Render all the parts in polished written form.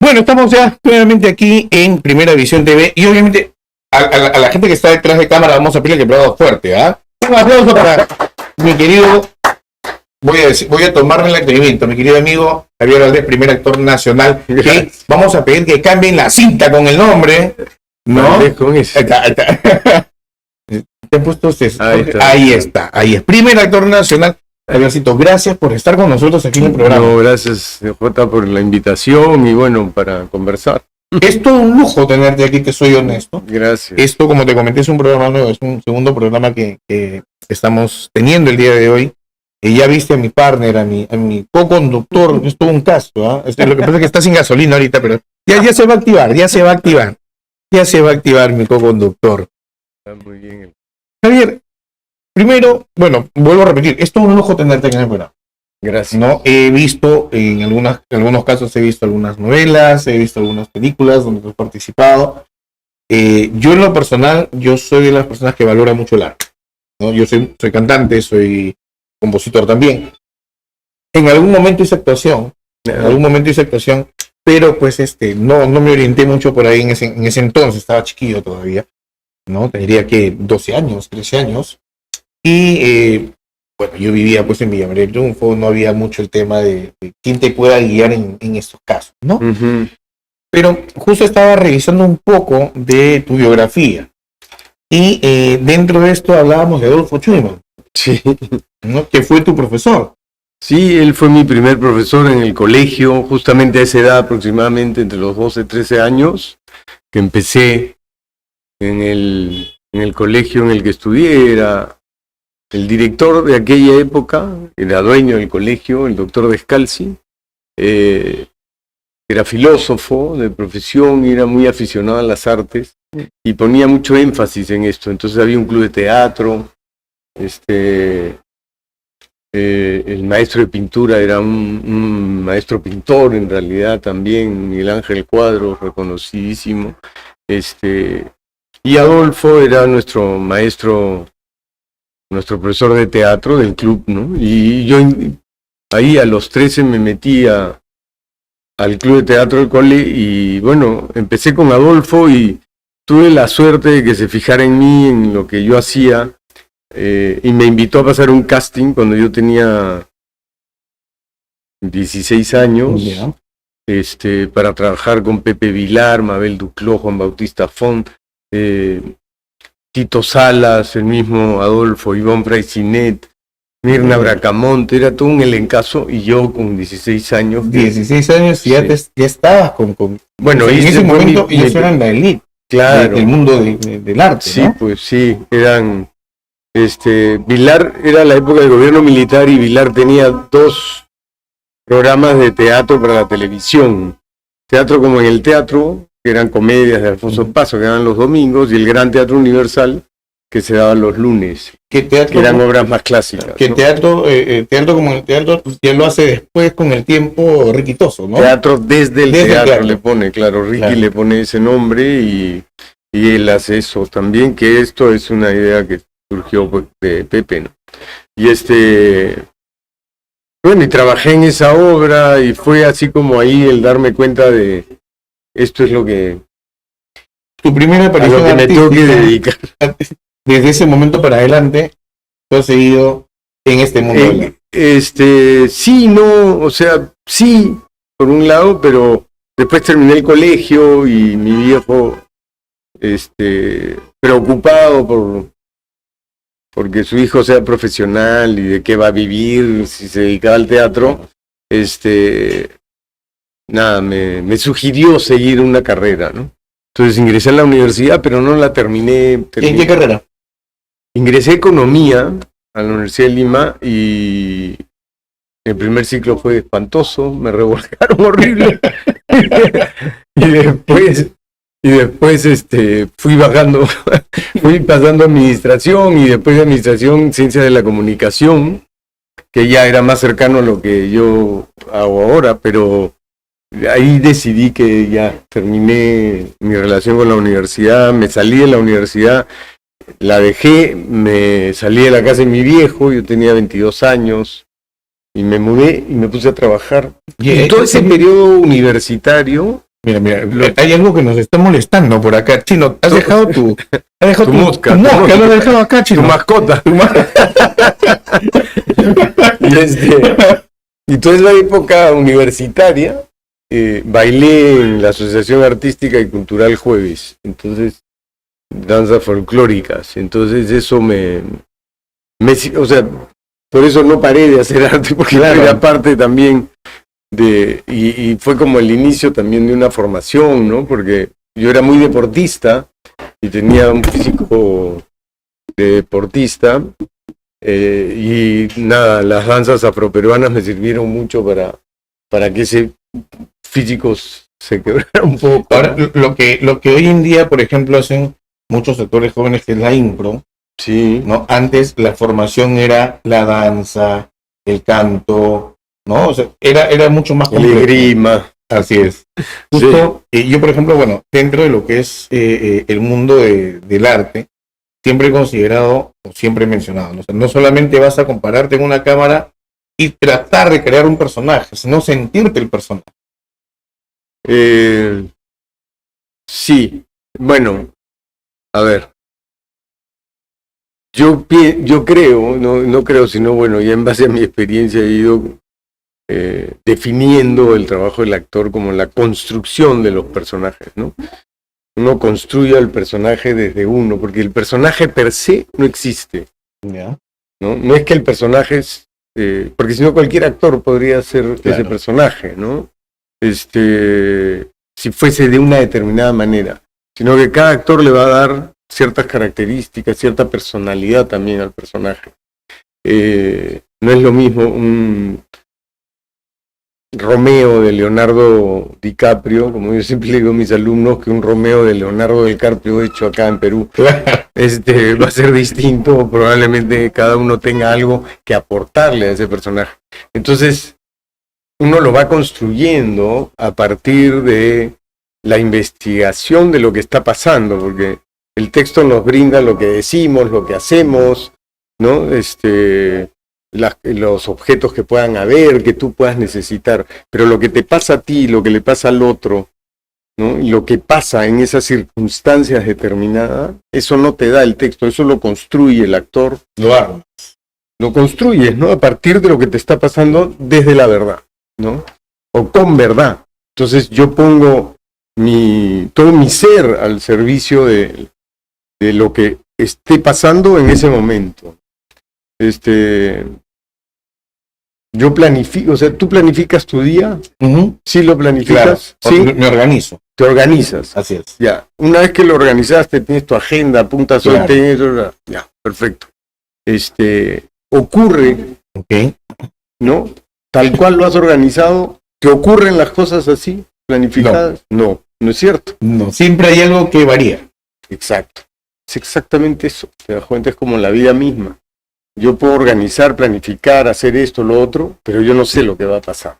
Bueno, estamos ya nuevamente aquí en Primera Visión TV y obviamente a la gente que está detrás de cámara vamos a pedirle que aplauda fuerte, ¿ah? Un aplauso para mi querido, voy a tomarme el atrevimiento, mi querido amigo Javier Valdés, primer actor nacional, que vamos a pedir que cambien la cinta con el nombre, ¿no? Con eso. Ahí está. ¿Te han puesto ustedes? Ahí está. Primer actor nacional. Javiercito, gracias por estar con nosotros aquí en el programa. No, gracias, Jota, por la invitación y bueno, para conversar. Es todo un lujo tenerte aquí, te soy honesto. Gracias. Esto, como te comenté, es un programa nuevo, es un segundo programa que estamos teniendo el día de hoy. Ya viste a mi partner, a mi co-conductor, es todo un caso, ¿ah? Lo que pasa es que está sin gasolina ahorita, pero ya se va a activar, ya se va a activar mi co-conductor. Está muy bien. Javier, primero, bueno, vuelvo a repetir, es todo un lujo tenerte aquí en el programa. Gracias. No, he visto, en algunos casos he visto algunas novelas, he visto algunas películas donde tú has participado. Yo en lo personal, yo soy de las personas que valora mucho el arte, ¿no? Yo soy cantante, soy compositor también. En algún momento hice actuación, pero pues no me orienté mucho por ahí en ese entonces, estaba chiquillo todavía, ¿no? Tendría que 12 años, 13 años. Y bueno, yo vivía pues en Villa María del Triunfo, no había mucho el tema de quién te pueda guiar en estos casos, ¿no? Uh-huh. Pero justo estaba revisando un poco de tu biografía y dentro de esto hablábamos de Adolfo Schumann, Sí. ¿no? Que fue tu profesor. Sí, él fue mi primer profesor en el colegio, justamente a esa edad aproximadamente, entre los 12 y 13 años, que empecé en el colegio en el que estudié. Era el director de aquella época, era dueño del colegio, el doctor Descalzi, era filósofo de profesión y era muy aficionado a las artes y ponía mucho énfasis en esto. Entonces había un club de teatro, el maestro de pintura era un maestro pintor en realidad también, Miguel Ángel Cuadros, reconocidísimo, y Adolfo era nuestro maestro, nuestro profesor de teatro del club, ¿no? Y yo ahí a los 13 me metí al club de teatro del cole y bueno, empecé con Adolfo y tuve la suerte de que se fijara en mí, en lo que yo hacía, y me invitó a pasar un casting cuando yo tenía 16 años, Yeah. Para trabajar con Pepe Vilar, Mabel Duclos, Juan Bautista Font, Tito Salas, el mismo Adolfo, Ivonne Fraissinet, Mirna Bracamonte, era todo un elencazo y yo con 16 años. 16 años y Sí. ya estabas con Bueno, en ese momento ellos mi- eran la elite, claro, del mundo del arte, sí, ¿no? pues sí, eran, Vilar era la época del gobierno militar y Vilar tenía 2 programas de teatro para la televisión. Teatro como en el teatro, que eran comedias de Alfonso Paso, que eran los domingos, y el Gran Teatro Universal, que se daba los lunes, Que que teatro, eran obras más clásicas. que ¿no? teatro como el teatro pues, ya lo hace después con el tiempo riquitoso, ¿no? Teatro desde el Desde el teatro teatro. le pone, claro, Ricky Claro. le pone ese nombre y él hace eso también, que esto es una idea que surgió pues, de Pepe, ¿no? Y bueno, y trabajé en esa obra y fue así como ahí el darme cuenta de esto es lo que, Tu primera a aparición lo que me tengo que artística, dedicar. desde ese momento para adelante, tú has seguido en este mundo del arte. Sí, no, o sea, sí, por un lado, pero después terminé el colegio y mi viejo, preocupado porque su hijo sea profesional y de qué va a vivir si se dedicaba al teatro, nada, me sugirió seguir una carrera, ¿no? Entonces ingresé a la universidad, pero no la terminé. ¿En qué carrera? Ingresé a Economía a la Universidad de Lima y el primer ciclo fue espantoso, me revolcaron horrible. y después fui bajando, fui pasando a administración y después de administración, ciencia de la comunicación, que ya era más cercano a lo que yo hago ahora, pero ahí decidí que ya terminé mi relación con la universidad, me salí de la universidad, la dejé, me salí de la casa de mi viejo, yo tenía 22 años, y me mudé y me puse a trabajar. Y todo ese periodo universitario Mira, hay algo que nos está molestando por acá. Chino, has dejado tu mosca, tu mosca, lo has dejado acá, Tu Chino. mascota. Y toda la época universitaria bailé en la Asociación Artística y Cultural Jueves. Entonces, danzas folclóricas. Entonces eso o sea, por eso no paré de hacer arte, porque era parte también y fue como el inicio también de una formación, ¿no? Porque yo era muy deportista y tenía un físico de deportista, y nada, las danzas afroperuanas me sirvieron mucho para que ese físico se quebrara un poco. Ahora, lo que hoy en día, por ejemplo, hacen muchos sectores jóvenes, que es la impro, Sí. ¿no? Antes la formación era la danza, el canto, ¿no? O sea, era mucho más El complejo. esgrima. Así es. Justo, yo, por ejemplo, bueno, dentro de lo que es el mundo del arte, siempre he considerado, o siempre he mencionado, ¿no? O sea, no solamente vas a compararte en una cámara y tratar de crear un personaje, sino sentirte el personaje. Sí, bueno, a ver. Yo creo, no creo, sino bueno, ya en base a mi experiencia he ido definiendo el trabajo del actor como la construcción de los personajes, ¿no? Uno construye al personaje desde uno, porque el personaje per se no existe, ¿Ya? ¿no? No es que el personaje es, porque si no cualquier actor podría ser Claro. ese personaje, ¿no? Si fuese de una determinada manera, sino que cada actor le va a dar ciertas características, cierta personalidad también al personaje. No es lo mismo un Romeo de Leonardo DiCaprio, como yo siempre le digo a mis alumnos, que un Romeo de Leonardo DiCaprio hecho acá en Perú. Va a ser distinto, probablemente cada uno tenga algo que aportarle a ese personaje. Entonces, uno lo va construyendo a partir de la investigación de lo que está pasando, porque el texto nos brinda lo que decimos, lo que hacemos, ¿no? Los objetos que puedan haber, que tú puedas necesitar, pero lo que te pasa a ti, lo que le pasa al otro, ¿no? Y lo que pasa en esas circunstancias determinadas, eso no te da el texto, eso lo construye el actor. Lo construyes, ¿no? A partir de lo que te está pasando desde la verdad, ¿no? O con verdad. Entonces yo pongo todo mi ser al servicio de lo que esté pasando en ese momento. Yo planifico, o sea, tú planificas tu día, ¿sí lo planificas? Claro, ¿Sí? me organizo. Te organizas. Así es. Ya, una vez que lo organizaste, tienes tu agenda, apuntas hoy, Claro. ya, perfecto. Ocurre, Okay. ¿no? Tal cual lo has organizado, ¿te ocurren las cosas así, planificadas? No, no es cierto. No, siempre hay algo que varía. Exacto. Es exactamente eso. Te das cuenta, es como la vida misma. Yo puedo organizar, planificar, hacer esto, lo otro, pero yo no sé lo que va a pasar,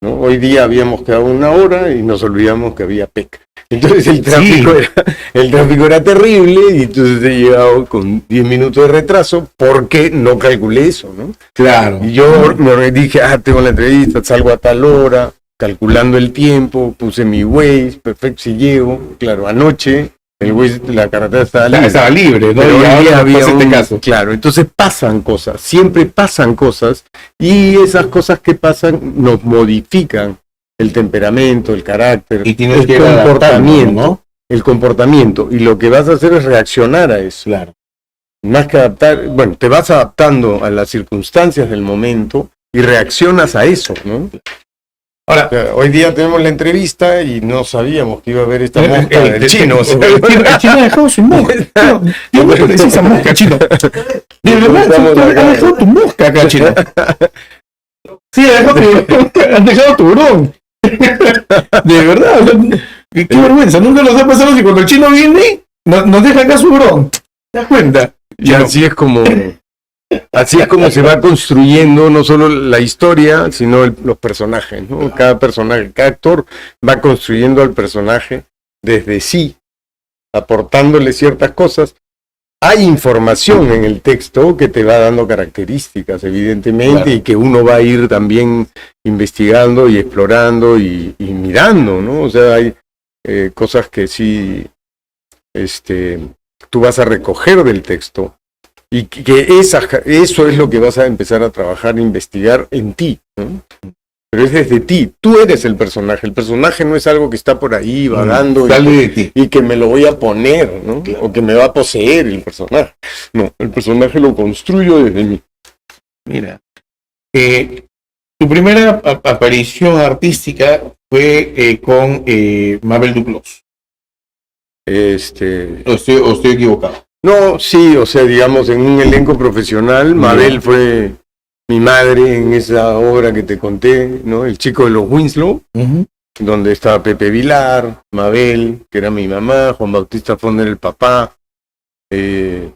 ¿no? Hoy día habíamos quedado 1 hora y nos olvidamos que había PEC. Entonces el tráfico era terrible y entonces he llegado con 10 minutos de retraso porque no calculé eso, ¿no? Claro. Y yo me dije, tengo la entrevista, salgo a tal hora, calculando el tiempo, puse mi Waze, perfecto, si llego. Claro, anoche el Waze, la carretera estaba libre, ¿no? Pero y ahora había este caso. Claro, entonces pasan cosas, siempre pasan cosas, y esas cosas que pasan nos modifican el temperamento, el carácter, Y tienes el que comportamiento, ¿no? el comportamiento, y lo que vas a hacer es reaccionar a eso. Claro. Más que adaptar, bueno, te vas adaptando a las circunstancias del momento y reaccionas a eso, ¿no? Ahora, O sea, hoy día tenemos la entrevista y no sabíamos que iba a haber esta mosca del chino. O sea, el chino ha dejado su mosca. Yo no parecía esa mosca, chino. De verdad, has dejado tu mosca acá, chino. Sí, has dejado tu hurón. De verdad, o sea, qué vergüenza. Nunca nos ha pasado que cuando el chino viene, nos deja acá su hurón. ¿Te das cuenta? Y así es como se va construyendo no solo la historia, sino los personajes, ¿no? Cada personaje, cada actor va construyendo al personaje desde sí, aportándole ciertas cosas, hay información en el texto que te va dando características, evidentemente, Claro. y que uno va a ir también investigando y explorando y mirando, ¿no? O sea, hay cosas que sí, tú vas a recoger del texto y eso es lo que vas a empezar a trabajar, a investigar en ti, ¿no? Pero es desde ti, tú eres el personaje no es algo que está por ahí vagando Sale de ti. y que me lo voy a poner, ¿no? Claro. O que me va a poseer el personaje. No, el personaje lo construyo desde mí. Mira. Tu primera aparición artística fue con Mabel Duclos. ¿O estoy equivocado? No, sí, o sea, digamos, en un elenco profesional, Mabel fue mi madre en esa obra que te conté, ¿no? El chico de los Winslow, donde estaba Pepe Vilar, Mabel, que era mi mamá, Juan Bautista Fonder el papá, y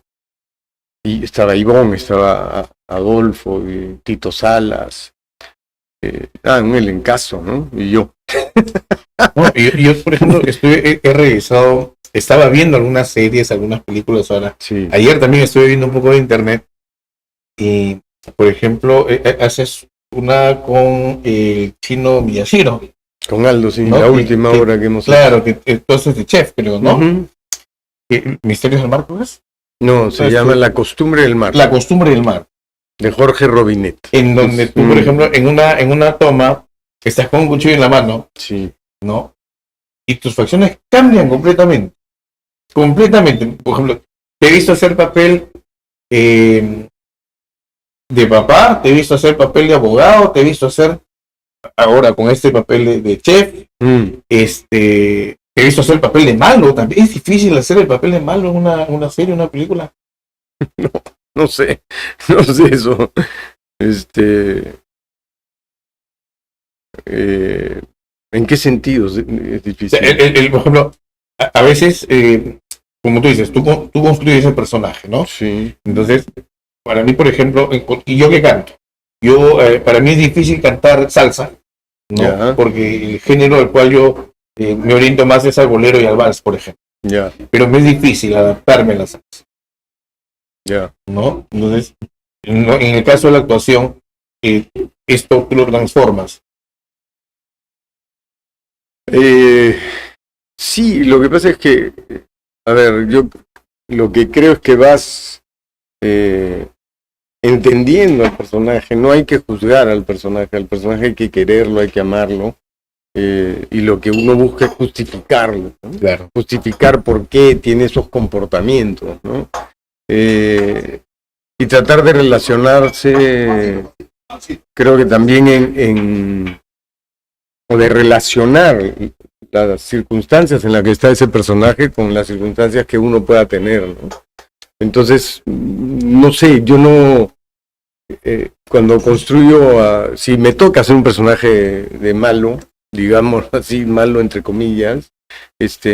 estaba Ivonne, estaba Adolfo, Tito Salas, un elencazo, ¿no? Y yo. No, yo, por ejemplo, he revisado, estaba viendo algunas series, algunas películas ahora. Sí. Ayer también estuve viendo un poco de internet y, por ejemplo, haces una con el chino Miyashiro. Con Aldo, sí, ¿No? la última obra que hemos Claro, que entonces de chef, creo, ¿no? Uh-huh. ¿Misterios del mar, es? No, se llama La costumbre del mar. La costumbre del mar. De Jorge Robinet. En donde tú, por ejemplo, en una toma, estás con un cuchillo en la mano, sí, ¿no? Y tus facciones cambian completamente. Completamente. Por ejemplo, te he visto hacer papel de papá, te he visto hacer papel de abogado, te he visto hacer ahora con este papel de chef, te he visto hacer el papel de malo también. ¿Es difícil hacer el papel de malo en una serie, una película? No sé eso. ¿En qué sentido es difícil? Por ejemplo, a veces, como tú dices, tú construyes el personaje, ¿no? Sí. Entonces, para mí, por ejemplo, y yo que canto, para mí es difícil cantar salsa, ¿no? Ya. Porque el género al cual yo me oriento más es al bolero y al vals, por ejemplo. Ya. Pero me es difícil adaptarme a la salsa. Ya. ¿No? Entonces, en el caso de la actuación, esto tú lo transformas. Sí, lo que pasa es que, a ver, yo lo que creo es que vas entendiendo al personaje, no hay que juzgar al personaje hay que quererlo, hay que amarlo, y lo que uno busca es justificarlo, ¿no? Claro. Justificar por qué tiene esos comportamientos, ¿no? Y tratar de relacionarse, creo que también o de relacionar las circunstancias en las que está ese personaje con las circunstancias que uno pueda tener, ¿no? Entonces, no sé, yo no, cuando construyo, si me toca hacer un personaje de malo, digamos así, malo entre comillas,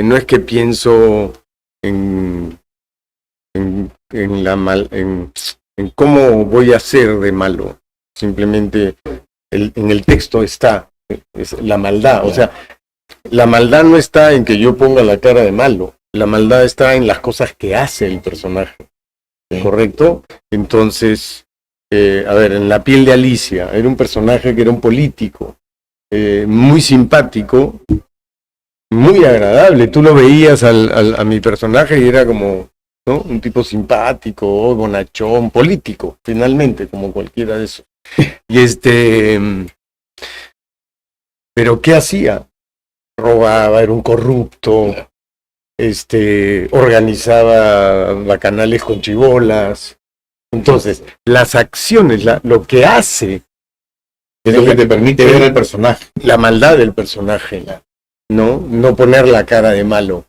no es que pienso en cómo voy a ser de malo, simplemente en el texto está es la maldad, o sea, la maldad no está en que yo ponga la cara de malo, la maldad está en las cosas que hace el personaje, ¿correcto? Entonces, a ver, en La piel de Alicia, era un personaje que era un político, muy simpático, muy agradable, tú lo veías a mi personaje y era como, ¿no? Un tipo simpático, bonachón, político, finalmente, como cualquiera de esos. Y pero ¿qué hacía? Robaba, era un corrupto, organizaba bacanales con chibolas. Entonces, las acciones, lo que hace, Es lo que te permite ver el personaje. La maldad del personaje, no poner la cara de malo.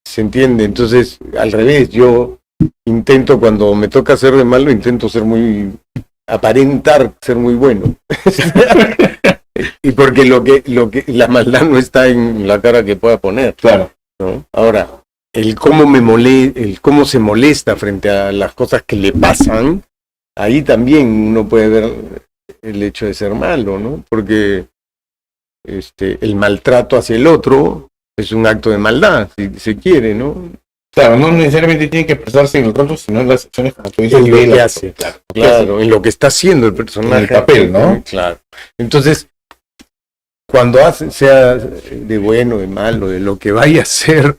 ¿Se entiende? Entonces, al revés, yo intento, cuando me toca ser de malo, intento aparentar ser muy bueno. Y porque la maldad no está en la cara que pueda poner. Claro. ¿No? Ahora, el cómo se molesta frente a las cosas que le pasan, ahí también uno puede ver el hecho de ser malo, ¿no? Porque el maltrato hacia el otro es un acto de maldad, si se quiere, ¿no? Claro, no necesariamente tiene que expresarse en el rostro, sino en las acciones, como tú dices. En lo de que la- hace, claro, en lo que está haciendo el personaje. En el papel, ¿no? Claro. Entonces, cuando hace, sea de bueno, de malo, de lo que vaya a ser,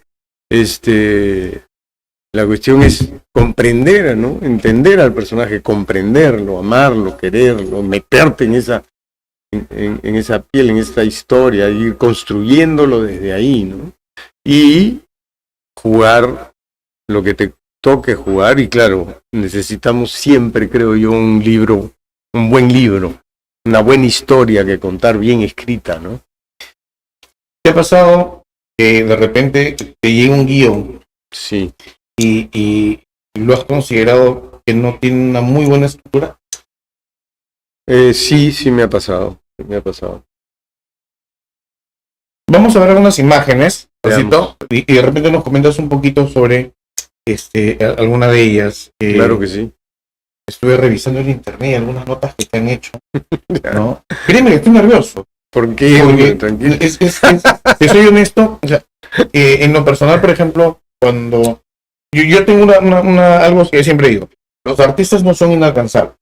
la cuestión es comprender, ¿no? Entender al personaje, comprenderlo, amarlo, quererlo, meterte en esa piel, en esta historia, ir construyéndolo desde ahí, ¿no? Y jugar lo que te toque jugar, y claro, necesitamos siempre, creo yo, un buen libro, una buena historia que contar bien escrita, ¿no? ¿Te ha pasado que de repente te llega un guión Sí. y lo has considerado que no tiene una muy buena estructura? Sí me ha pasado, Vamos a ver algunas imágenes, Veamos. Rosito, y de repente nos comentas un poquito sobre alguna de ellas. Claro que sí. Estuve revisando en internet algunas notas que te han hecho, ¿no? Créeme que estoy nervioso. ¿Por qué? Porque Tranquilo. te soy honesto, o sea, en lo personal, por ejemplo, cuando yo tengo algo que siempre digo, los artistas no son inalcanzables,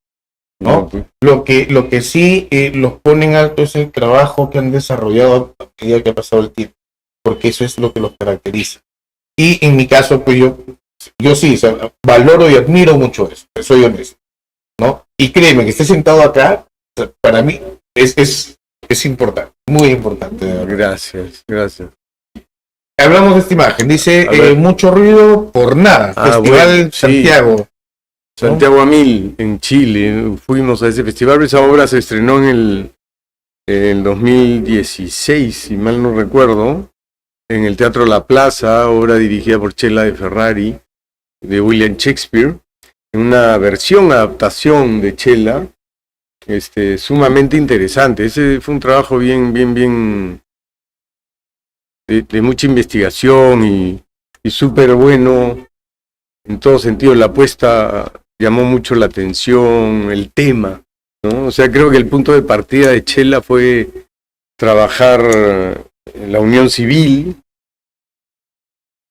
¿no? Pues. Lo que sí los ponen alto es el trabajo que han desarrollado a medida que ha pasado el tiempo, porque eso es lo que los caracteriza. Y en mi caso, pues yo sí, o sea, valoro y admiro mucho eso, soy honesto, ¿no? Y créeme que esté sentado acá, o sea, para mí es importante, muy importante. De verdad. Gracias. Hablamos de esta imagen, dice A ver. mucho ruido por nada, Festival Bueno, sí. Santiago. Santiago Amil, en Chile, fuimos a ese festival. Esa obra se estrenó en el 2016, si mal no recuerdo, en el Teatro La Plaza, obra dirigida por Chela de Ferrari, de William Shakespeare, en una adaptación de Chela, sumamente interesante. Ese fue un trabajo bien de mucha investigación y súper bueno en todo sentido. La apuesta llamó mucho la atención, el tema, ¿no? O sea, creo que el punto de partida de Chela fue trabajar en la unión civil.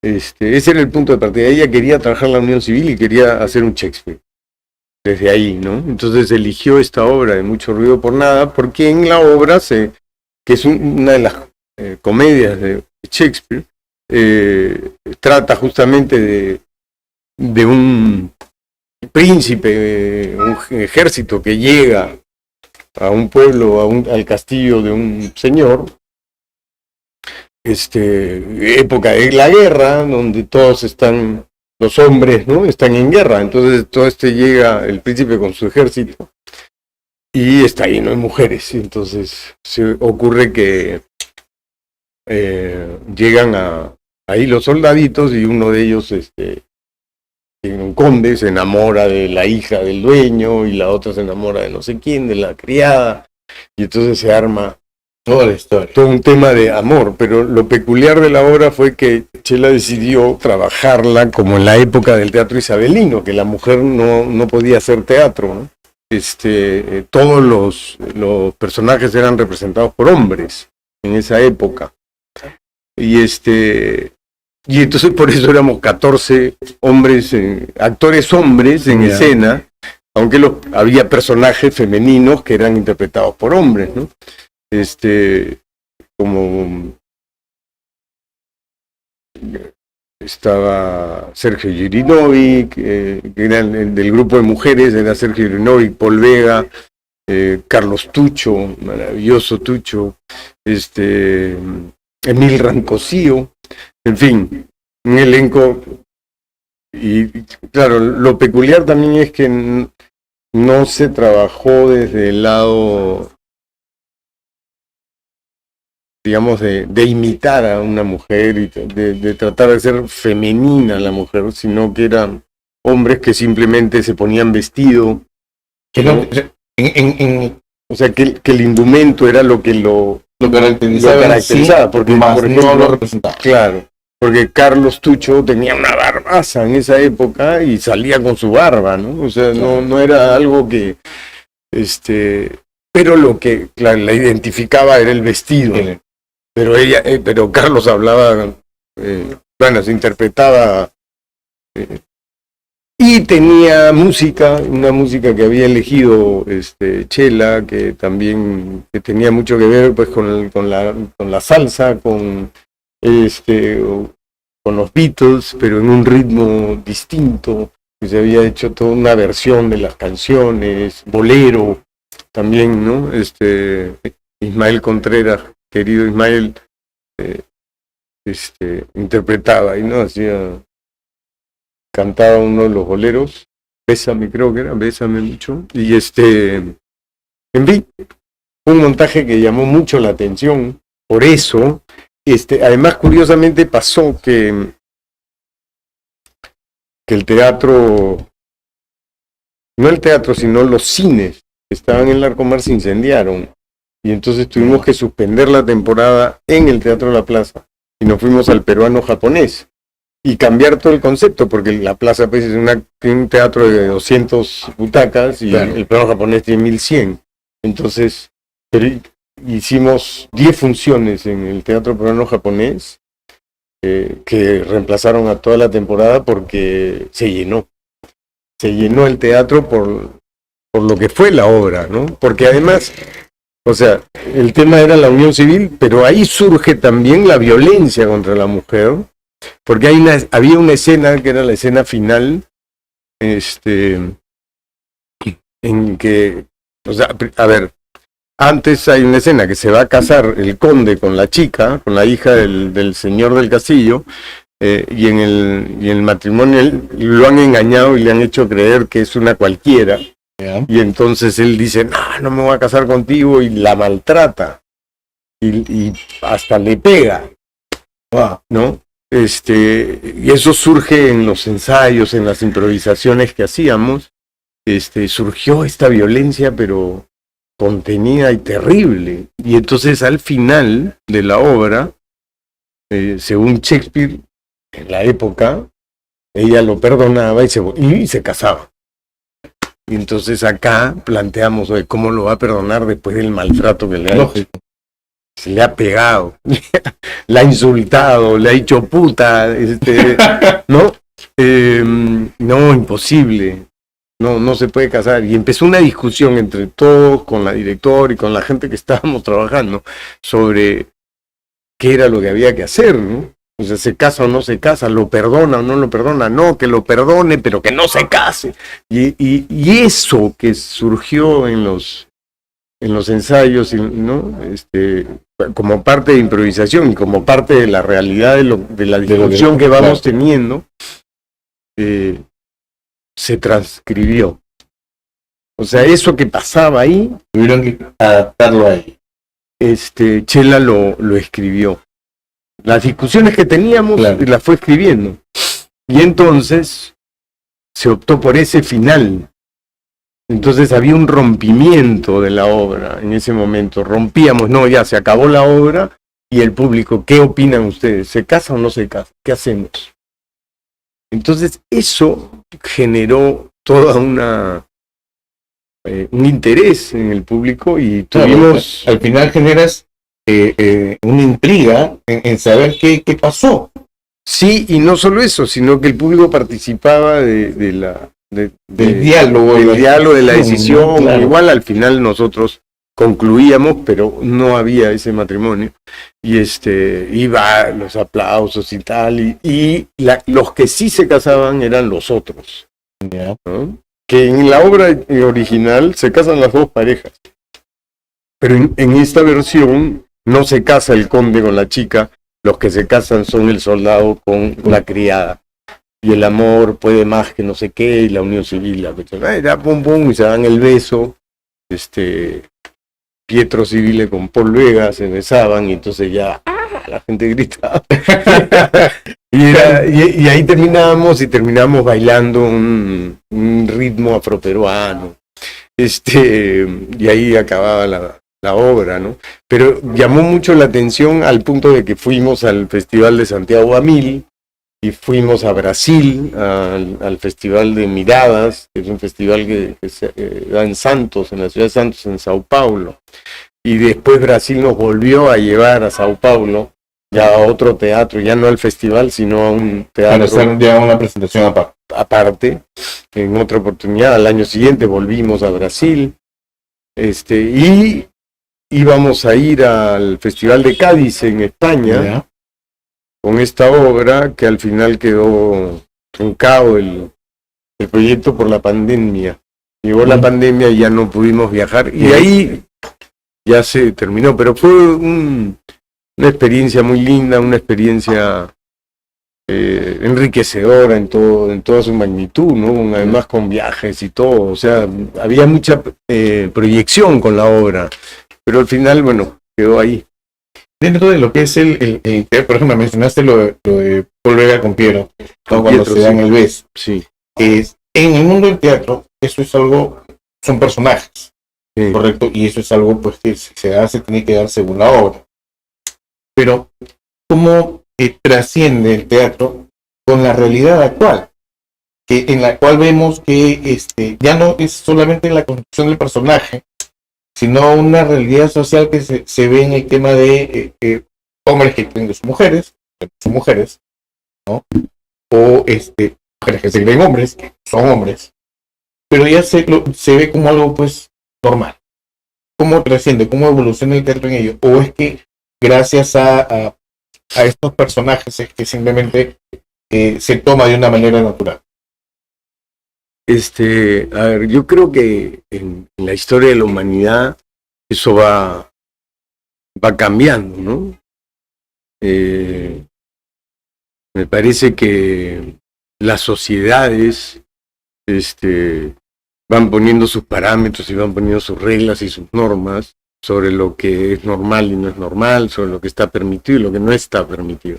Ese era el punto de partida. Ella quería trabajar en la unión civil y quería hacer un Shakespeare. Desde ahí, ¿no? Entonces eligió esta obra de Mucho ruido por nada, porque en la obra, que es una de las comedias de Shakespeare, trata justamente de un príncipe, un ejército que llega a un pueblo, al castillo de un señor, época de la guerra, donde todos están, los hombres, ¿no? Están en guerra. Entonces todo llega el príncipe con su ejército y está lleno de mujeres. Y entonces se ocurre que llegan ahí los soldaditos, y uno de ellos, un conde, se enamora de la hija del dueño, y la otra se enamora de no sé quién, de la criada, y entonces se arma Toda la historia. todo un tema de amor. Pero lo peculiar de la obra fue que Chela decidió trabajarla como en la época del teatro isabelino, que la mujer no podía hacer teatro, ¿no? Todos los personajes eran representados por hombres en esa época. Y entonces por eso éramos 14 hombres, actores hombres en escena, aunque había personajes femeninos que eran interpretados por hombres, ¿no? Como estaba Sergio Yurinovic, que era del grupo de mujeres, era Sergio Yurinovic, Paul Vega, Carlos Tucho, maravilloso Tucho, Emil Rancosío, en fin, un elenco. Y claro, lo peculiar también es que no se trabajó desde el lado, digamos, de imitar a una mujer y de tratar de ser femenina la mujer, sino que eran hombres que simplemente se ponían vestido, Que no, ¿no? en O sea, que el indumento era lo que lo caracterizaba, porque, más por ejemplo, no lo representaba. claro, porque Carlos Tucho tenía una barbaza en esa época y salía con su barba, ¿no? O sea, no era algo que, pero lo que la identificaba era el vestido. Pero Carlos hablaba, se interpretaba Y tenía música, una música que había elegido Chela, que también que tenía mucho que ver pues con la salsa, con los Beatles, pero en un ritmo distinto, que se había hecho toda una versión de las canciones, bolero, también, ¿no? Ismael Contreras, querido Ismael, interpretaba y no cantaba uno de los boleros, Bésame, creo que era, Bésame mucho, y en fin, un montaje que llamó mucho la atención, por eso, además curiosamente pasó que el teatro, no el teatro, sino los cines que estaban en Larcomar se incendiaron, y entonces tuvimos que suspender la temporada en el Teatro de la Plaza, y nos fuimos al peruano-japonés, y cambiar todo el concepto, porque la plaza pues, es un teatro de 200 butacas y claro, el peruano japonés tiene 1100. Entonces, hicimos 10 funciones en el teatro peruano japonés que reemplazaron a toda la temporada porque se llenó. Se llenó el teatro por lo que fue la obra, ¿no? Porque además, o sea, el tema era la unión civil, pero ahí surge también la violencia contra la mujer. Porque había una escena que era la escena final, en que, o sea, a ver, antes hay una escena que se va a casar el conde con la chica, con la hija del señor del castillo, y en el matrimonio lo han engañado y le han hecho creer que es una cualquiera, yeah. Y entonces él dice, no me voy a casar contigo, y la maltrata, y hasta le pega, ¿no? Y eso surge en los ensayos, en las improvisaciones que hacíamos, surgió esta violencia, pero contenida y terrible. Y entonces al final de la obra, según Shakespeare, en la época, ella lo perdonaba y se casaba. Y entonces acá planteamos, ¿cómo lo va a perdonar después del maltrato que le ha hecho? Se le ha pegado, la ha insultado, le ha dicho puta, ¿no? No, imposible, no se puede casar. Y empezó una discusión entre todos, con la directora y con la gente que estábamos trabajando, sobre qué era lo que había que hacer, ¿no? O sea, ¿se casa o no se casa? ¿Lo perdona o no lo perdona? No, que lo perdone, pero que no se case. Y eso que surgió en los ensayos, ¿no? Como parte de improvisación y como parte de la realidad de la discusión que vamos teniendo, se transcribió. O sea, eso que pasaba ahí, tuvieron que adaptarlo ahí. Chela lo escribió. Las discusiones que teníamos, claro, las fue escribiendo. Y entonces se optó por ese final. Entonces había un rompimiento de la obra en ese momento. Rompíamos, ya se acabó la obra, y el público, ¿qué opinan ustedes? ¿Se casa o no se casa? ¿Qué hacemos? Entonces eso generó toda un interés en el público, y tuvimos... Al final generas una intriga en saber qué pasó. Sí, y no solo eso, sino que el público participaba del diálogo, de la decisión. Claro. Igual al final nosotros concluíamos, pero no había ese matrimonio, y iba los aplausos y tal, y los que sí se casaban eran los otros, yeah, ¿no? Que en la obra original se casan las dos parejas, pero en esta versión no se casa el conde con la chica, los que se casan son el soldado con la criada. Y el amor puede más que no sé qué, y la unión civil, pum pum, y se dan el beso. Pietro Civile con Paul Vega se besaban, y entonces ya la gente gritaba. y ahí terminábamos bailando un ritmo afroperuano. Y ahí acababa la obra, ¿no? Pero llamó mucho la atención al punto de que fuimos al Festival de Santiago a 1000, y fuimos a Brasil, al Festival de Miradas, que es un festival que se da en Santos, en la ciudad de Santos, en Sao Paulo. Y después Brasil nos volvió a llevar a Sao Paulo, ya a otro teatro, ya no al festival, sino a un Para teatro hacer ya una presentación aparte. aparte. En otra oportunidad, al año siguiente volvimos a Brasil, y íbamos a ir al Festival de Cádiz en España ¿Ya? con esta obra que al final quedó truncado el proyecto por la pandemia. Llegó la pandemia y ya no pudimos viajar y ahí ya se terminó, pero fue una experiencia muy linda, una experiencia enriquecedora en toda su magnitud, ¿no? Además con viajes y todo, o sea, había mucha proyección con la obra, pero al final, bueno, quedó ahí. Dentro de lo que es por ejemplo, mencionaste lo de Paul Vega con Piero, ¿no? Cuando Pietro, se dan sí. el beso. Sí, En el mundo del teatro, eso es algo, son personajes, sí. correcto, y eso es algo pues que se tiene que dar según la obra. Pero, ¿cómo trasciende el teatro con la realidad actual? En la cual vemos que ya no es solamente la construcción del personaje, sino una realidad social que se ve en el tema de hombres que creen que son mujeres, ¿no? O mujeres que se creen hombres, que son hombres, pero ya se ve como algo pues normal. ¿Cómo trasciende? ¿Cómo evoluciona el teatro en ello? ¿O es que gracias a estos personajes es que simplemente se toma de una manera natural? A ver, yo creo que en la historia de la humanidad eso va cambiando, ¿no? Me parece que las sociedades van poniendo sus parámetros y van poniendo sus reglas y sus normas sobre lo que es normal y no es normal, sobre lo que está permitido y lo que no está permitido.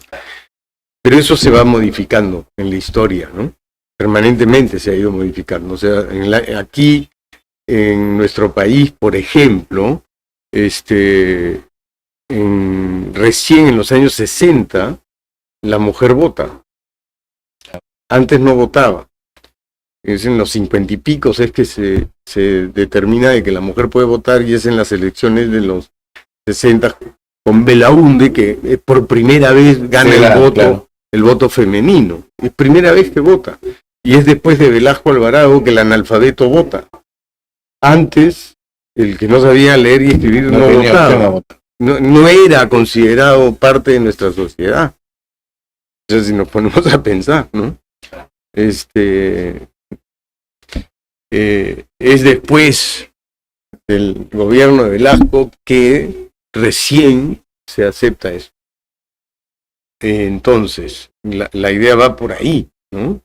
Pero eso se va modificando en la historia, ¿no? Permanentemente se ha ido modificando. O sea, aquí en nuestro país, por ejemplo, recién en los años 60, la mujer vota. Antes no votaba. Es en los 50 y pico es que se determina de que la mujer puede votar, y es en las elecciones de los 60 con Belaúnde que por primera vez gana Sí, el voto, claro. el voto femenino. Es primera vez que vota. Y es después de Velasco Alvarado que el analfabeto vota. Antes, el que no sabía leer y escribir no tenía opción a votaba. votar. No era considerado parte de nuestra sociedad. O sea, si nos ponemos a pensar, ¿no? Es después del gobierno de Velasco que recién se acepta eso. Entonces, la idea va por ahí, ¿no?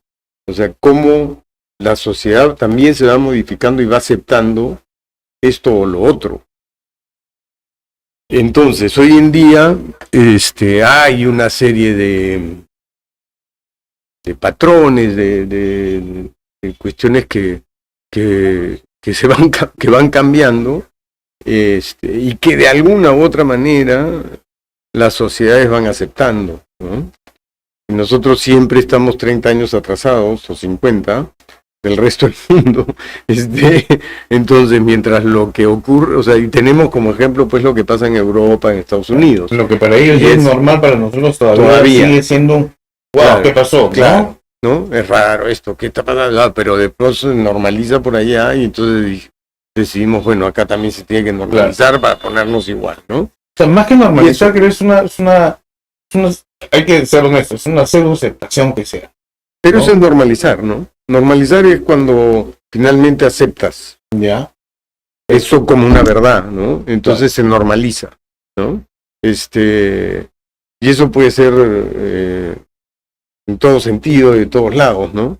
O sea, cómo la sociedad también se va modificando y va aceptando esto o lo otro. Entonces, hoy en día hay una serie de patrones, de cuestiones que van cambiando, y que de alguna u otra manera las sociedades van aceptando, ¿no? Y nosotros siempre estamos 30 años atrasados, o 50, del resto del mundo. Entonces, mientras lo que ocurre, o sea, y tenemos como ejemplo pues lo que pasa en Europa, en Estados Unidos. Lo que para ellos es normal, para nosotros todavía sigue siendo un wow, claro, ¿qué pasó? Claro, ¿no? Es raro esto, ¿qué está pasando? Pero después se normaliza por allá y entonces decidimos, bueno, acá también se tiene que normalizar para ponernos igual, ¿no? O sea, más que normalizar, creo que es una, hay que ser honestos, es una pseudo aceptación que sea. Pero ¿no? eso es normalizar, ¿no? Normalizar es cuando finalmente aceptas Ya. eso como una verdad, ¿no? Entonces se normaliza, ¿no? Y eso puede ser en todo sentido, de todos lados, ¿no?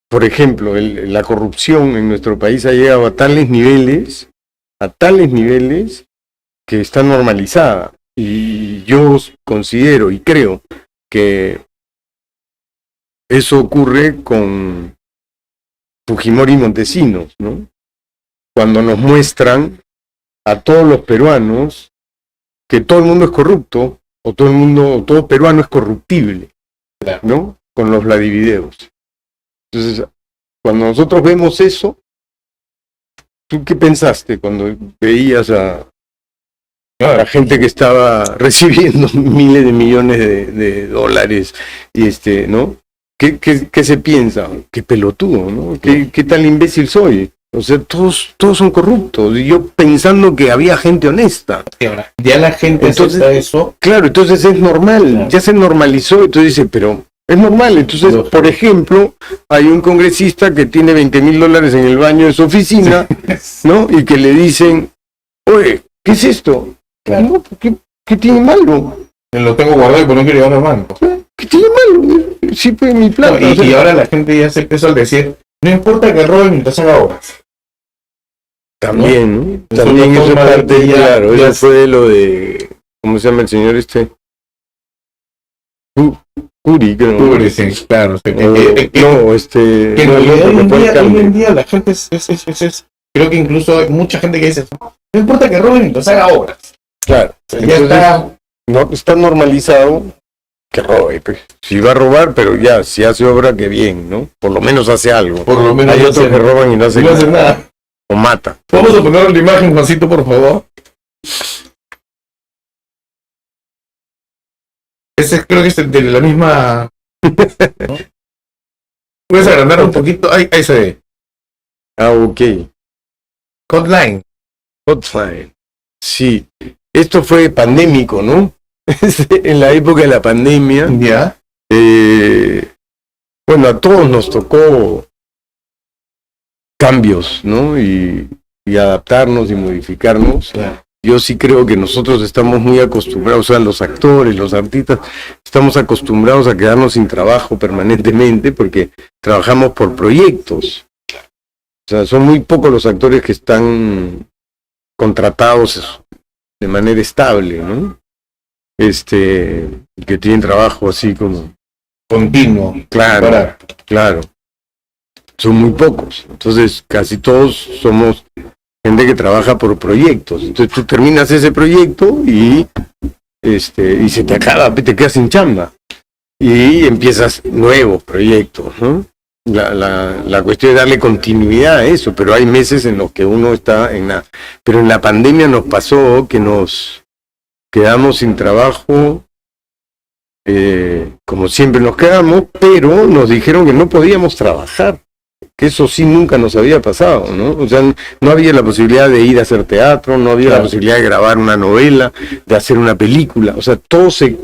Por ejemplo, la corrupción en nuestro país ha llegado a tales niveles que está normalizada. Y yo considero y creo que eso ocurre con Fujimori y Montesinos, ¿no? Cuando nos muestran a todos los peruanos que todo el mundo es corrupto, o todo peruano es corruptible, ¿no? Con los Vladivideos. Entonces, cuando nosotros vemos eso, ¿tú qué pensaste cuando veías a La gente que estaba recibiendo miles de millones de dólares, y ¿no? ¿Qué se piensa? Qué pelotudo, ¿no? ¿Qué tal imbécil soy? O sea, todos son corruptos. Y yo pensando que había gente honesta. Ya la gente entonces acepta eso. Claro, entonces es normal. Claro. Ya se normalizó. Entonces dice, pero es normal. Entonces, por ejemplo, hay un congresista que tiene $20,000 en el baño de su oficina, ¿no? Y que le dicen, oye, ¿qué es esto? Claro. No, ¿qué tiene malo? Lo tengo guardado y por no quiero llevarlo al banco. ¿Qué tiene malo? Sí, pues mi plata. No, y ahora la gente ya se empezó a decir, no importa que roben mientras haga obras. También, ¿no? También eso parte, claro, eso fue lo de, ¿cómo se llama el señor este? Curi, creo. Curi, sí, claro. Que hoy en día la gente es, creo que incluso hay mucha gente que dice, no importa que roben mientras haga obras. Claro. Ya está normalizado que robe, pues. Si va a robar, pero ya, si hace obra, que bien, ¿no? Por lo menos hace algo. Por lo menos hay otros que roban y no hacen nada. O mata. Vamos a poner la imagen, Juancito, por favor. Ese creo que es de la misma... ¿no? Puedes agrandar un poquito. Ahí se ve. Ok. Hotline. Sí. Esto fue pandémico, ¿no? En la época de la pandemia. Ya. Bueno, a todos nos tocó cambios, ¿no? Y adaptarnos y modificarnos. Claro. Yo sí creo que nosotros estamos muy acostumbrados, o sea, los actores, los artistas, estamos acostumbrados a quedarnos sin trabajo permanentemente porque trabajamos por proyectos. O sea, son muy pocos los actores que están contratados de manera estable, ¿no? Que tienen trabajo así como continuo. Claro. Son muy pocos. Entonces, casi todos somos gente que trabaja por proyectos. Entonces tú terminas ese proyecto y se te acaba, te quedas sin chamba. Y empiezas nuevos proyectos, ¿no? La cuestión es darle continuidad a eso, pero hay meses en los que uno está en nada. Pero en la pandemia nos pasó que nos quedamos sin trabajo, como siempre nos quedamos, pero nos dijeron que no podíamos trabajar. Que eso sí nunca nos había pasado, ¿no? O sea, no había la posibilidad de ir a hacer teatro, no había la posibilidad de grabar una novela, de hacer una película, o sea, todo se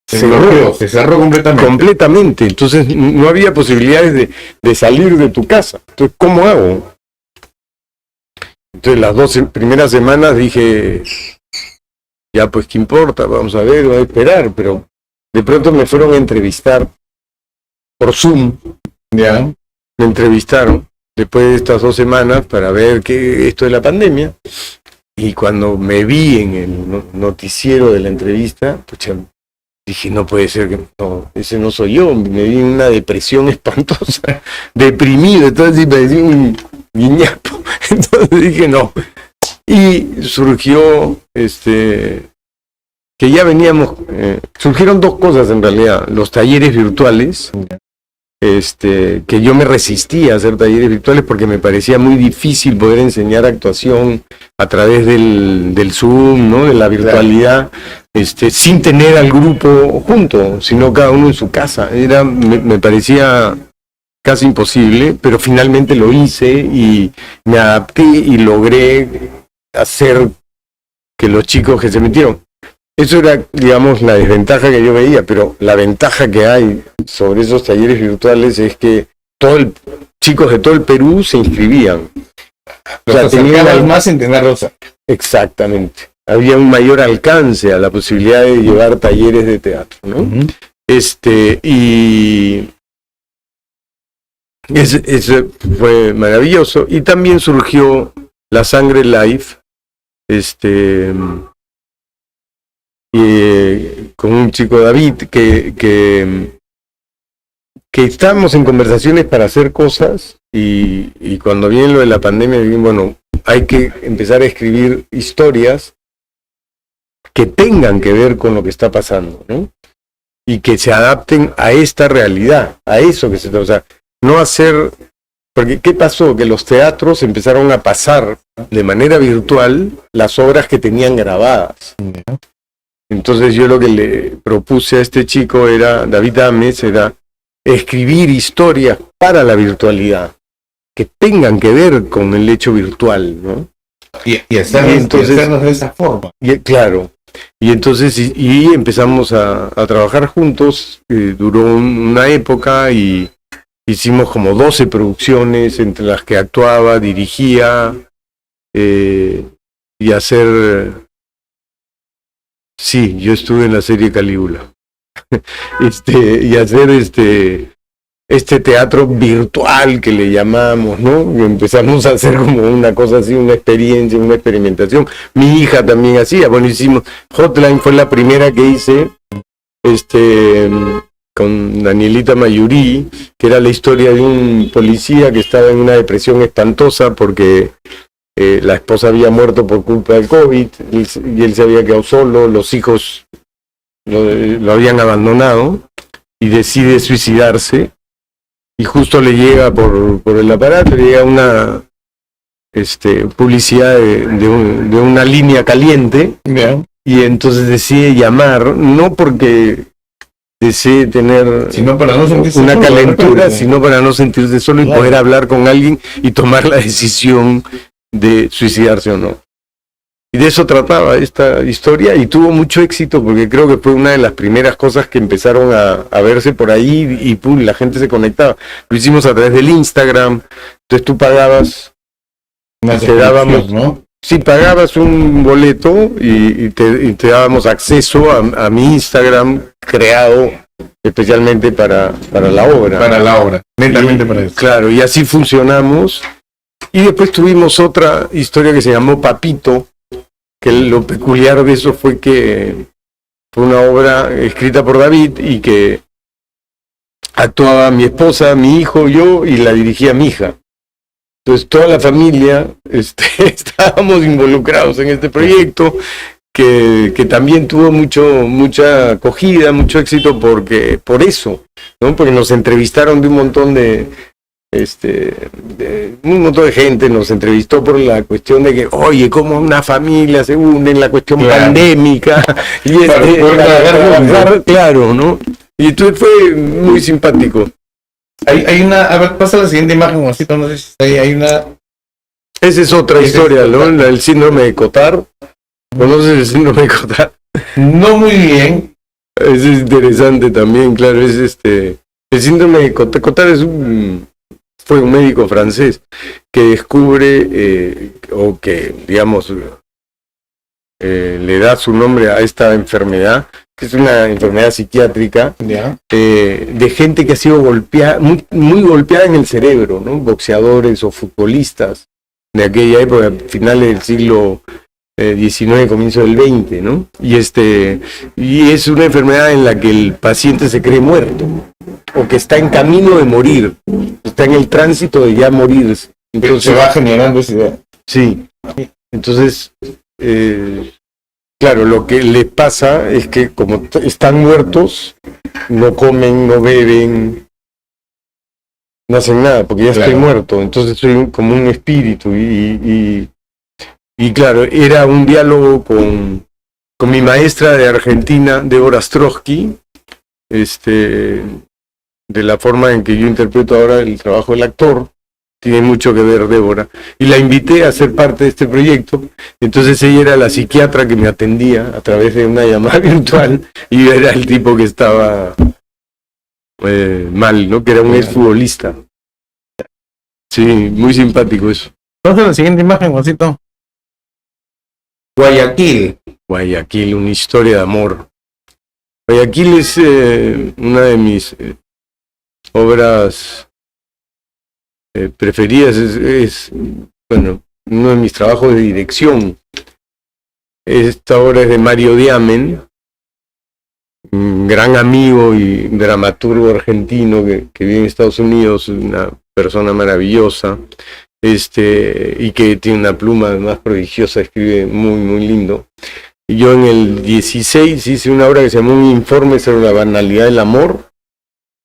cerró completamente. Entonces no había posibilidades de salir de tu casa. Entonces, ¿cómo hago? Entonces las 2 primeras semanas dije, ya pues qué importa, vamos a ver, voy a esperar, pero de pronto me fueron a entrevistar por Zoom. Ya. Me entrevistaron después de estas 2 semanas para ver esto de la pandemia, y cuando me vi en el noticiero de la entrevista, pucha, dije, no puede ser que no, ese no soy yo. Me vi en una depresión espantosa, deprimido, entonces parecía un guiñapo. Entonces dije, no. Y surgió, que ya veníamos, surgieron 2 cosas en realidad, los talleres virtuales, que yo me resistía a hacer talleres virtuales porque me parecía muy difícil poder enseñar actuación a través del Zoom, ¿no? De la virtualidad, sin tener al grupo junto, sino cada uno en su casa. Me parecía casi imposible, pero finalmente lo hice y me adapté y logré hacer que los chicos que se metieron. Eso era, digamos, la desventaja que yo veía, pero la ventaja que hay sobre esos talleres virtuales es que chicos de todo el Perú se inscribían. O sea, tenían más en tener rosa. Exactamente. Había un mayor alcance a la posibilidad de llevar talleres de teatro, ¿no? Uh-huh. Y ese fue maravilloso. Y también surgió La Sangre Live, con un chico, David, que estábamos en conversaciones para hacer cosas, y cuando viene lo de la pandemia, bueno, hay que empezar a escribir historias que tengan que ver con lo que está pasando, ¿no? Y que se adapten a esta realidad, a eso que o sea, no hacer Porque ¿qué pasó? Que los teatros empezaron a pasar de manera virtual las obras que tenían grabadas. Entonces yo lo que le propuse a este chico era, David Ames, era escribir historias para la virtualidad, que tengan que ver con el hecho virtual, ¿no? Y hacernos de esa forma. Claro. Y entonces y empezamos a trabajar juntos, duró una época y hicimos como 12 producciones entre las que actuaba, dirigía y hacer... Sí, yo estuve en la serie Calígula. Y hacer este teatro virtual que le llamamos, ¿no? Y empezamos a hacer como una cosa así, una experiencia, una experimentación. Mi hija también hacía, bueno, hicimos Hotline, fue la primera que hice, con Danielita Mayurí, que era la historia de un policía que estaba en una depresión espantosa porque la esposa había muerto por culpa del COVID y él se había quedado solo, los hijos lo habían abandonado y decide suicidarse y justo le llega por el aparato, le llega una publicidad de una línea caliente. Yeah. Y entonces decide llamar, no porque desee tener sino para no sentirse una solo, calentura, sino para no sentirse solo, claro, y poder hablar con alguien y tomar la decisión de suicidarse o no. Y de eso trataba esta historia y tuvo mucho éxito porque creo que fue una de las primeras cosas que empezaron a verse por ahí y pum, la gente se conectaba. Lo hicimos a través del Instagram, entonces tú pagabas, te dábamos, ¿no? Sí, pagabas un boleto y te dábamos acceso a mi Instagram creado especialmente para la obra. Para la obra, netamente para eso. Claro, y así funcionamos. Y después tuvimos otra historia que se llamó Papito, que lo peculiar de eso fue que fue una obra escrita por David y que actuaba mi esposa, mi hijo, yo y la dirigía mi hija. Entonces toda la familia estábamos involucrados en este proyecto que también tuvo mucha acogida, mucho éxito por eso, ¿no? Porque nos entrevistaron de un montón de gente, nos entrevistó por la cuestión de que, oye, cómo una familia se une en la cuestión pandémica y claro, ¿no? Y entonces fue muy simpático. Hay una, a ver, pasa la siguiente imagen, Juancito, no sé si hay una... Esa es otra historia, ¿no? El síndrome de Cotard. ¿Conoces el síndrome de Cotard? No muy bien. Es interesante también, claro, es el síndrome de Cotard. Cotard fue un médico francés que descubre, o que, digamos, le da su nombre a esta enfermedad, que es una enfermedad psiquiátrica, de gente que ha sido golpeada, muy golpeada en el cerebro, ¿no? Boxeadores o futbolistas de aquella época, finales del siglo XIX, comienzo del XX, ¿no? Y es una enfermedad en la que el paciente se cree muerto, o que está en camino de morir, está en el tránsito de ya morirse. Entonces se va generando esa idea. Sí, entonces... claro, lo que les pasa es que como están muertos, no comen, no beben, no hacen nada, porque ya estoy muerto, entonces soy como un espíritu. Y claro, era un diálogo con mi maestra de Argentina, Débora Ostrowski, de la forma en que yo interpreto ahora el trabajo del actor. Tiene mucho que ver Débora, y la invité a ser parte de este proyecto. Entonces ella era la psiquiatra que me atendía a través de una llamada virtual, y yo era el tipo que estaba mal, ¿no? Que era un exfutbolista. Sí, muy simpático eso. Entonces la siguiente imagen, Juancito. Guayaquil, una historia de amor. Guayaquil es una de mis obras preferidas, es bueno, uno de mis trabajos de dirección. Esta obra es de Mario Diamen, un gran amigo y dramaturgo argentino que vive en Estados Unidos, una persona maravillosa, y que tiene una pluma además prodigiosa, escribe muy, muy lindo. Yo en el 16 hice una obra que se llamó Un informe sobre la banalidad del amor,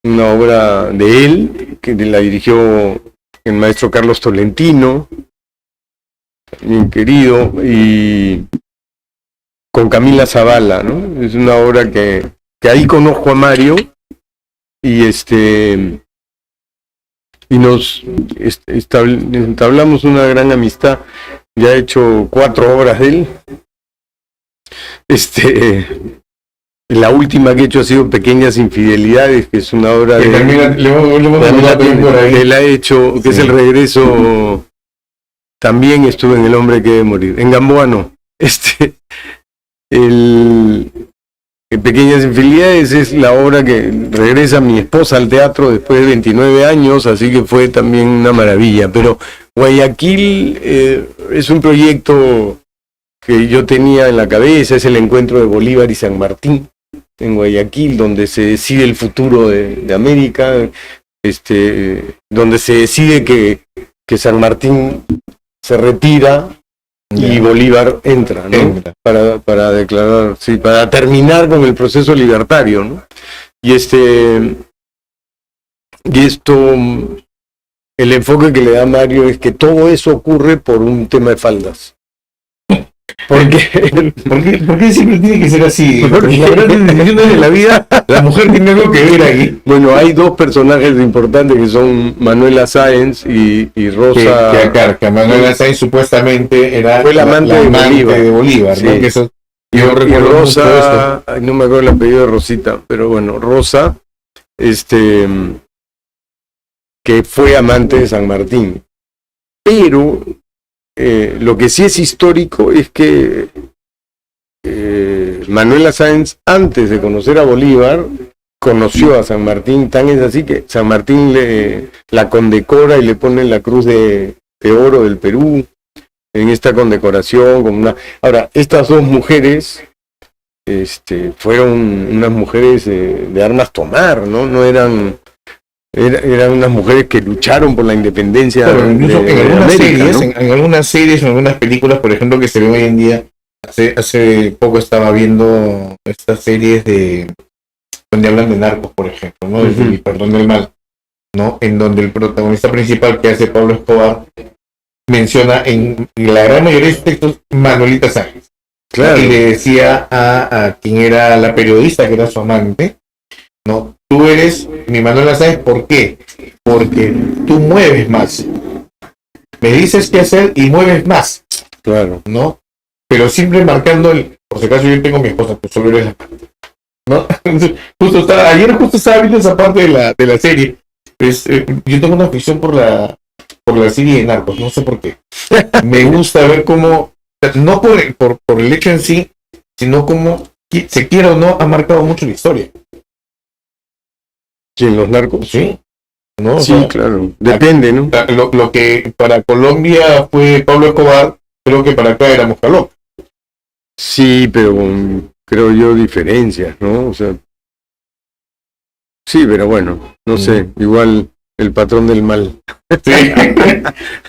una obra de él, que la dirigió el maestro Carlos Tolentino, bien querido, y con Camila Zavala, ¿no? Es una obra que ahí conozco a Mario, y nos entablamos una gran amistad. Ya he hecho 4 obras de él. La última que he hecho ha sido Pequeñas Infidelidades, que es una obra de él ha hecho, que es el regreso. También estuve en El hombre que debe morir. En Gamboa no. Pequeñas Infidelidades es la obra que regresa mi esposa al teatro después de 29 años, así que fue también una maravilla. Pero Guayaquil es un proyecto que yo tenía en la cabeza, es el encuentro de Bolívar y San Martín en Guayaquil, donde se decide el futuro de América, donde se decide que San Martín se retira y Bolívar entra, ¿no? Para declarar, sí, para terminar con el proceso libertario, ¿no? Y esto, el enfoque que le da Mario es que todo eso ocurre por un tema de faldas. ¿Por qué siempre tiene que ser así? Porque las grandes decisiones de la vida, la mujer tiene algo que ver ahí. Bueno, hay 2 personajes importantes que son Manuela Sáenz y Rosa. Que Manuela Sáenz supuestamente fue la amante de Bolívar, sí. ¿no? Que eso, y Rosa, no me acuerdo el apellido de Rosita, pero bueno, Rosa, que fue amante de San Martín. Pero lo que sí es histórico es que Manuela Sáenz, antes de conocer a Bolívar, conoció a San Martín, tan es así que San Martín la condecora y le pone la cruz de oro del Perú en esta condecoración. Ahora, estas 2 mujeres fueron unas mujeres de armas tomar, ¿no? No eran unas mujeres que lucharon por la independencia. Pero incluso de en algunas América, series, ¿no? en algunas series, en algunas películas, por ejemplo, que se ven hoy en día, hace poco estaba viendo estas series donde hablan de narcos, por ejemplo, ¿no? Desde El Perdón del Mal, ¿no? En donde el protagonista principal, que hace Pablo Escobar, menciona en la gran mayoría de sus textos Manuelita Sáenz. Claro. Y le decía a quien era la periodista, que era su amante, ¿no? Tú eres mi Manuela Sáenz, ¿por qué? Porque tú mueves más. Me dices qué hacer y mueves más. Claro. ¿No? Pero siempre marcando por si acaso yo tengo mi esposa, pues solo eres la parte, ¿no? Ayer justo estaba viendo esa parte de la serie. Yo tengo una afición por la serie de Narcos, no sé por qué. Me gusta ver cómo, no por el hecho en sí, sino cómo, se quiera o no, ha marcado mucho la historia. ¿Quién, los narcos? Sí. ¿No? Sí, claro. Depende, ¿no? Lo que para Colombia fue Pablo Escobar, creo que para acá era Moscaló. Sí, pero creo yo diferencias, ¿no? O sea, sí, pero bueno, no sé, igual el patrón del mal. Sí.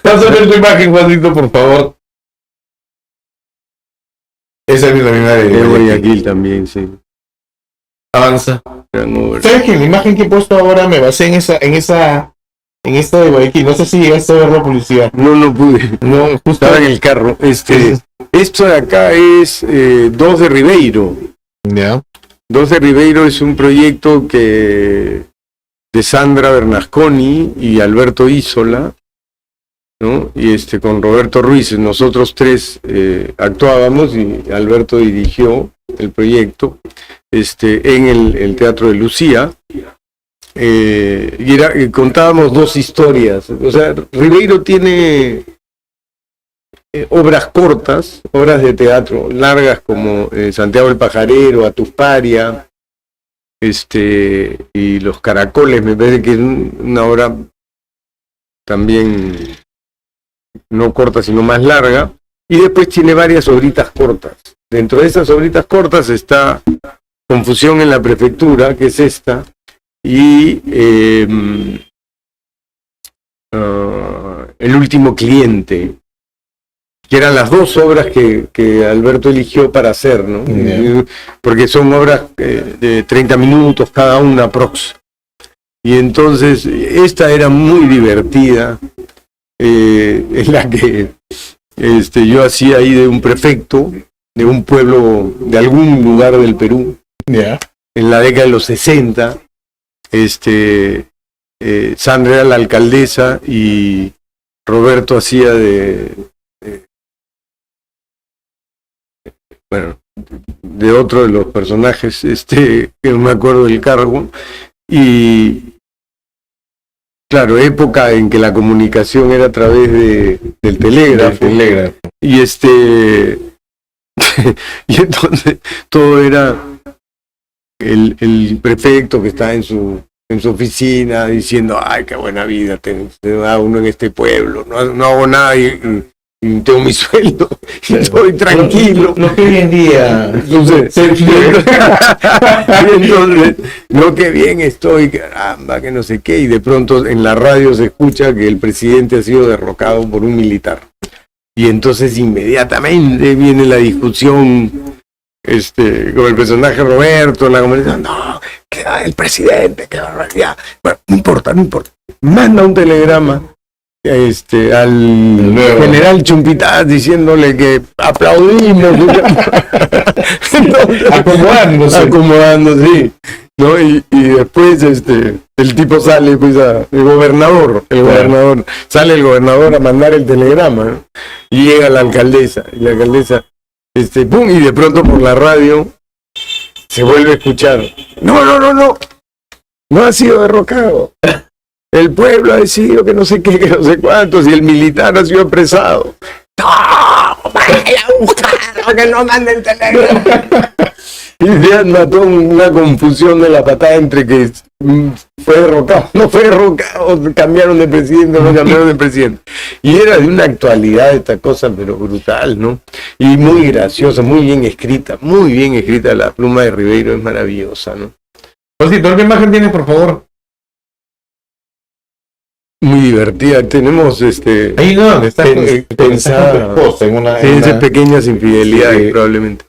Pásame tu imagen, Juanito, por favor. Esa es la misma de Guayaquil también, sí. Avanza. ¿Sabes que la imagen que he puesto ahora me basé en esta de Guayaquil? No sé si llegaste a ver la publicidad. No pude. No, justo estaba en el carro. Esto de acá es 2 de Ribeiro. Ya. 2 de Ribeiro es un proyecto de Sandra Bernasconi y Alberto Isola, ¿no? Y con Roberto Ruiz, nosotros 3 actuábamos y Alberto dirigió el proyecto en el Teatro de Lucía, y contábamos 2 historias. O sea, Ribeiro tiene obras cortas, obras de teatro largas como Santiago el Pajarero, Atusparia, y Los Caracoles, me parece que es una obra también no corta sino más larga, y después tiene varias obritas cortas. Dentro de esas obritas cortas está Confusión en la Prefectura, que es esta, y El Último Cliente, que eran las 2 obras que Alberto eligió para hacer, ¿no? Porque son obras de 30 minutos cada una, aprox. Y entonces esta era muy divertida, en la que yo hacía ahí de un prefecto de un pueblo, de algún lugar del Perú, en la década de los 60. Sandra era la alcaldesa y Roberto hacía de otro de los personajes, que no me acuerdo del cargo, y claro, época en que la comunicación era a través del telégrafo. Y y entonces todo era el prefecto que está en su oficina diciendo, ay, qué buena vida te da uno en este pueblo, no hago nada y tengo mi sueldo y estoy tranquilo. Lo que hoy en día. Entonces, no, que bien estoy, caramba, que no sé qué, y de pronto en la radio se escucha que el presidente ha sido derrocado por un militar. Y entonces inmediatamente viene la discusión con el personaje Roberto, la conversación, no, que el presidente, que barbaridad. Bueno, no importa. Manda un telegrama al general Chumpitaz diciéndole que aplaudimos. Entonces, acomodándose, sí. ¿No? Y después el tipo sale, pues, el gobernador, sale el gobernador a mandar el telegrama, ¿no? Y llega la alcaldesa, y la alcaldesa, pum, y de pronto por la radio se vuelve a escuchar, no ha sido derrocado, el pueblo ha decidido que no sé qué, que no sé cuántos, y el militar ha sido apresado. ¡No! ¡Vaya a buscarlo, que no mande el telegrama! Y ya mató una confusión de la patada entre que fue derrocado, no fue derrocado, cambiaron de presidente, no cambiaron de presidente. Y era de una actualidad esta cosa, pero brutal, ¿no? Y muy graciosa, muy bien escrita, la pluma de Ribeiro es maravillosa, ¿no? Josito, ¿qué imagen tienes, por favor? Muy divertida, tenemos ahí no, está pensada en pequeñas infidelidades, probablemente.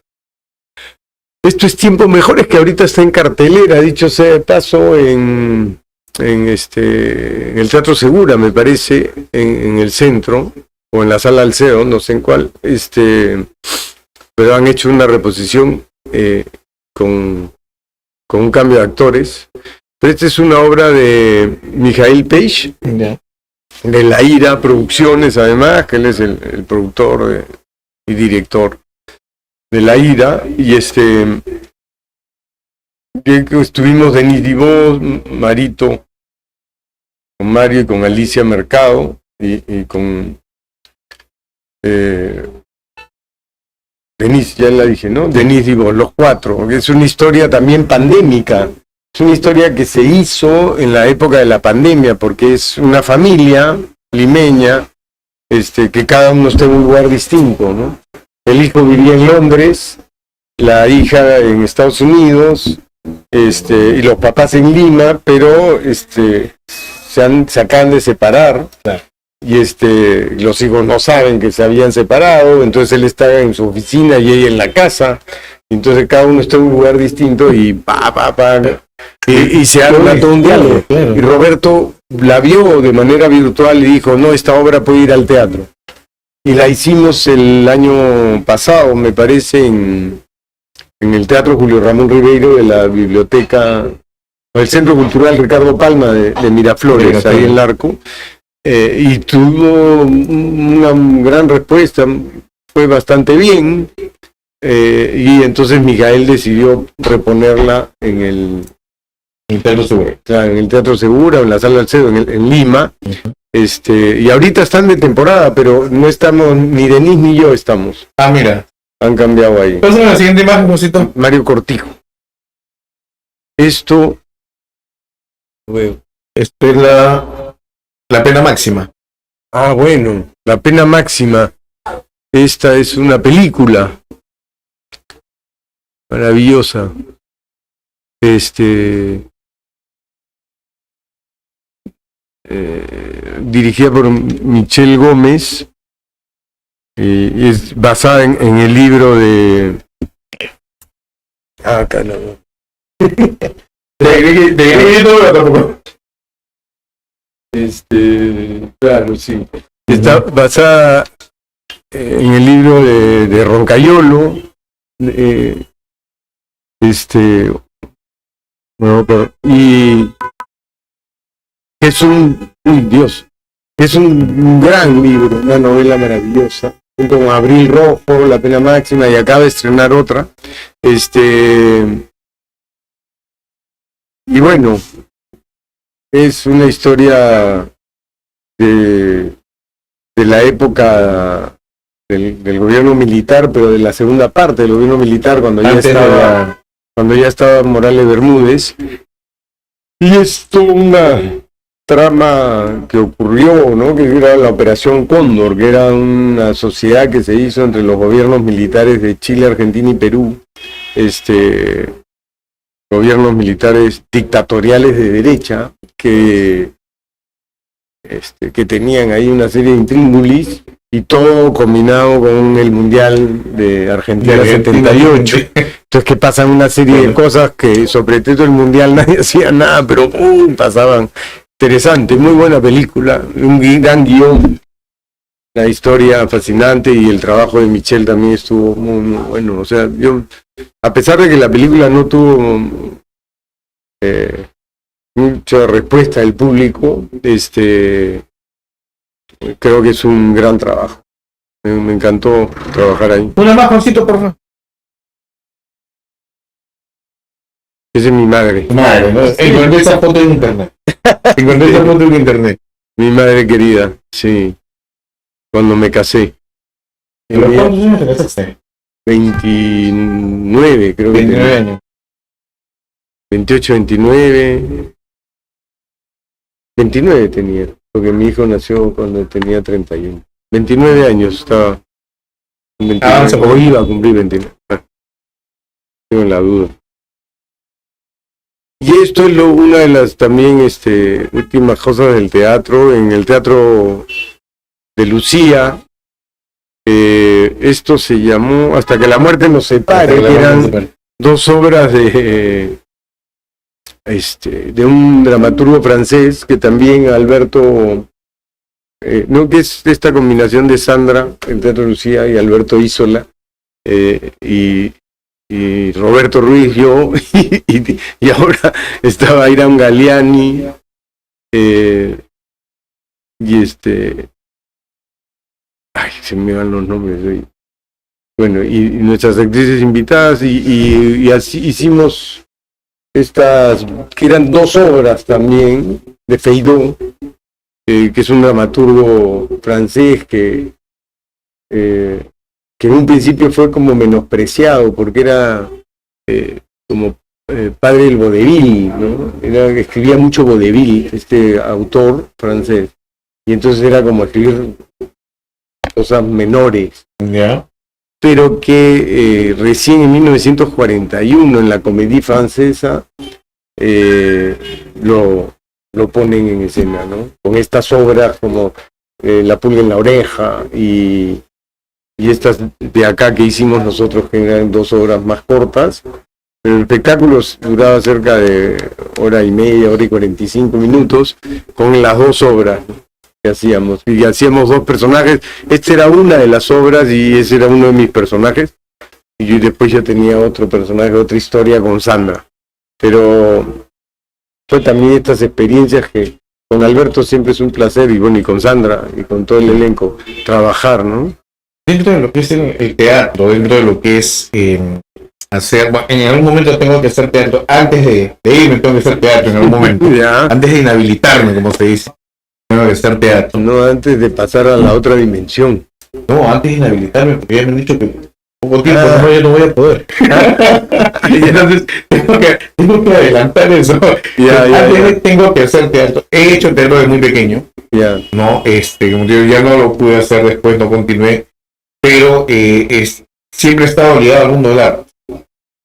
Esto es Tiempos Mejores, que ahorita está en cartelera, dicho sea de paso, en el Teatro Segura, me parece, en el centro, o en la Sala Alceo, no sé en cuál, pero han hecho una reposición con un cambio de actores. Pero esta es una obra de Mijail Page, de La Ira Producciones, además, que él es el productor y director de La Ira, y que estuvimos Denis Dibós, Marito, con Mario y con Alicia Mercado, y con Denis, ya la dije, ¿no? Denis Dibós, los cuatro, que es una historia también pandémica, es una historia que se hizo en la época de la pandemia, porque es una familia limeña, que cada uno está en un lugar distinto, ¿no? El hijo vivía en Londres, la hija en Estados Unidos, y los papás en Lima, pero se acaban de separar, claro. Y los hijos no saben que se habían separado, entonces él está en su oficina y ella en la casa, entonces cada uno está en un lugar distinto y y se arma todo un diálogo. Claro. Y Roberto la vio de manera virtual y dijo, no, esta obra puede ir al teatro. Y la hicimos el año pasado, me parece, en el Teatro Julio Ramón Ribeiro de la biblioteca, o el Centro Cultural Ricardo Palma de Miraflores, ahí en Larco, y tuvo una gran respuesta, fue bastante bien, y entonces Mijael decidió reponerla en el Teatro Segura. Claro, en el Teatro Segura, en la Sala Alcedo, en Lima. Uh-huh. Y ahorita están de temporada, pero no estamos, ni Denis ni yo estamos. Ah, mira. Han cambiado ahí. Pásame la siguiente imagen, Josito. Mario Cortijo. Esto es la pena máxima. Ah, bueno, La Pena Máxima. Esta es una película maravillosa. Dirigida por Michelle Gómez, y es basada en el libro de caramba. Claro, sí. Está basada en el libro de Roncayolo, y es es un gran libro, una novela maravillosa, junto con Abril Rojo, La Pena Máxima, y acaba de estrenar otra. Y bueno, es una historia de la época del gobierno militar, pero de la segunda parte del gobierno militar, cuando ya estaba Morales Bermúdez. Y es toda una trama que ocurrió, ¿no? Que era la Operación Cóndor, que era una sociedad que se hizo entre los gobiernos militares de Chile, Argentina y Perú, gobiernos militares dictatoriales de derecha que tenían ahí una serie de intríngulis, y todo combinado con el Mundial de Argentina 78. Entonces que pasan una serie de cosas que sobre todo el Mundial nadie hacía nada, pero pasaban. Interesante, muy buena película, un gran guión, la historia fascinante, y el trabajo de Michel también estuvo muy bueno. O sea, yo, a pesar de que la película no tuvo mucha respuesta del público, creo que es un gran trabajo. Me encantó trabajar ahí. Una más, Juancito, por favor. Esa es mi madre. Madre, ¿no? Encontré esa foto en internet. Encontré esa foto en internet. Mi madre querida, sí. Cuando me casé. ¿Pero cuántos años te casaste? 29, creo que 29 tenía. años. 28, 29. 29 tenía, porque mi hijo nació cuando tenía 31. 29 años estaba. 29, o iba a cumplir 29. Tengo la duda. Y esto es una de las también últimas cosas del teatro. En el Teatro de Lucía, esto se llamó Hasta que la muerte nos separe, que eran dos obras de un dramaturgo francés, que también Alberto, no, que es esta combinación de Sandra, el Teatro de Lucía, y Alberto Isola, y Roberto Ruiz, yo, y ahora estaba Irán Galeani, y ay, se me van los nombres hoy. Bueno, y nuestras actrices invitadas, y así hicimos estas, que eran dos obras también, de Feydeau, que es un dramaturgo francés que en un principio fue como menospreciado, porque era como padre del vodevil, ¿no? Escribía mucho vodevil, este autor francés, y entonces era como escribir cosas menores. ¿Ya? Pero que recién en 1941 en la Comédie Francesa lo ponen en escena, ¿no? Con estas obras como La pulga en la oreja y estas de acá que hicimos nosotros, que eran dos obras más cortas, pero el espectáculo duraba cerca de hora y media, hora y 45 minutos, con las dos obras que hacíamos, y hacíamos dos personajes. Esta era una de las obras y ese era uno de mis personajes, y yo después ya tenía otro personaje, otra historia con Sandra. Pero fue también estas experiencias que con Alberto siempre es un placer, y bueno, y con Sandra y con todo el elenco, trabajar, ¿no? Dentro de lo que es el teatro, dentro de lo que es hacer, bueno, en algún momento tengo que hacer teatro, antes de irme tengo que hacer teatro en algún momento, Ya. Antes de inhabilitarme, como se dice, tengo que hacer teatro. No, antes de pasar a la otra dimensión. No, antes de inhabilitarme, porque ya me han dicho que poco tiempo, no, yo no voy a poder. Y entonces tengo que adelantar eso. Antes tengo que hacer teatro. He hecho teatro desde muy pequeño. No, como digo, ya no lo pude hacer después, no continué. Pero siempre he estado ligado al mundo del arte,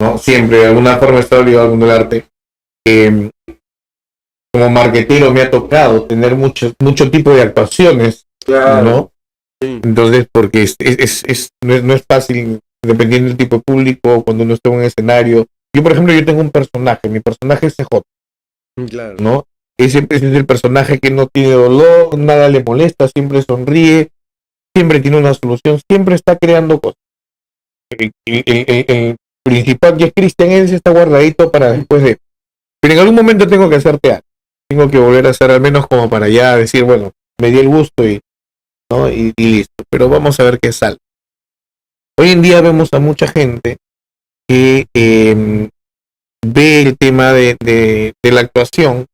¿no? Siempre, de alguna forma he estado ligado al mundo del arte. Como marquetero me ha tocado tener mucho tipo de actuaciones, ¿no? Sí. Entonces, porque no es fácil, dependiendo del tipo de público, cuando uno está en un escenario. Yo, por ejemplo, yo tengo un personaje, mi personaje es CJ, Claro. ¿no? siempre es el personaje que no tiene dolor, nada le molesta, siempre sonríe, siempre tiene una solución, siempre está creando cosas. El principal, que es Christian, él se está guardadito para después de... Pero en algún momento tengo que hacer teatro. Tengo que volver a hacer al menos como para ya decir, bueno, me di el gusto ¿no? y listo. Pero vamos a ver qué sale. Hoy en día vemos a mucha gente que ve el tema de la actuación,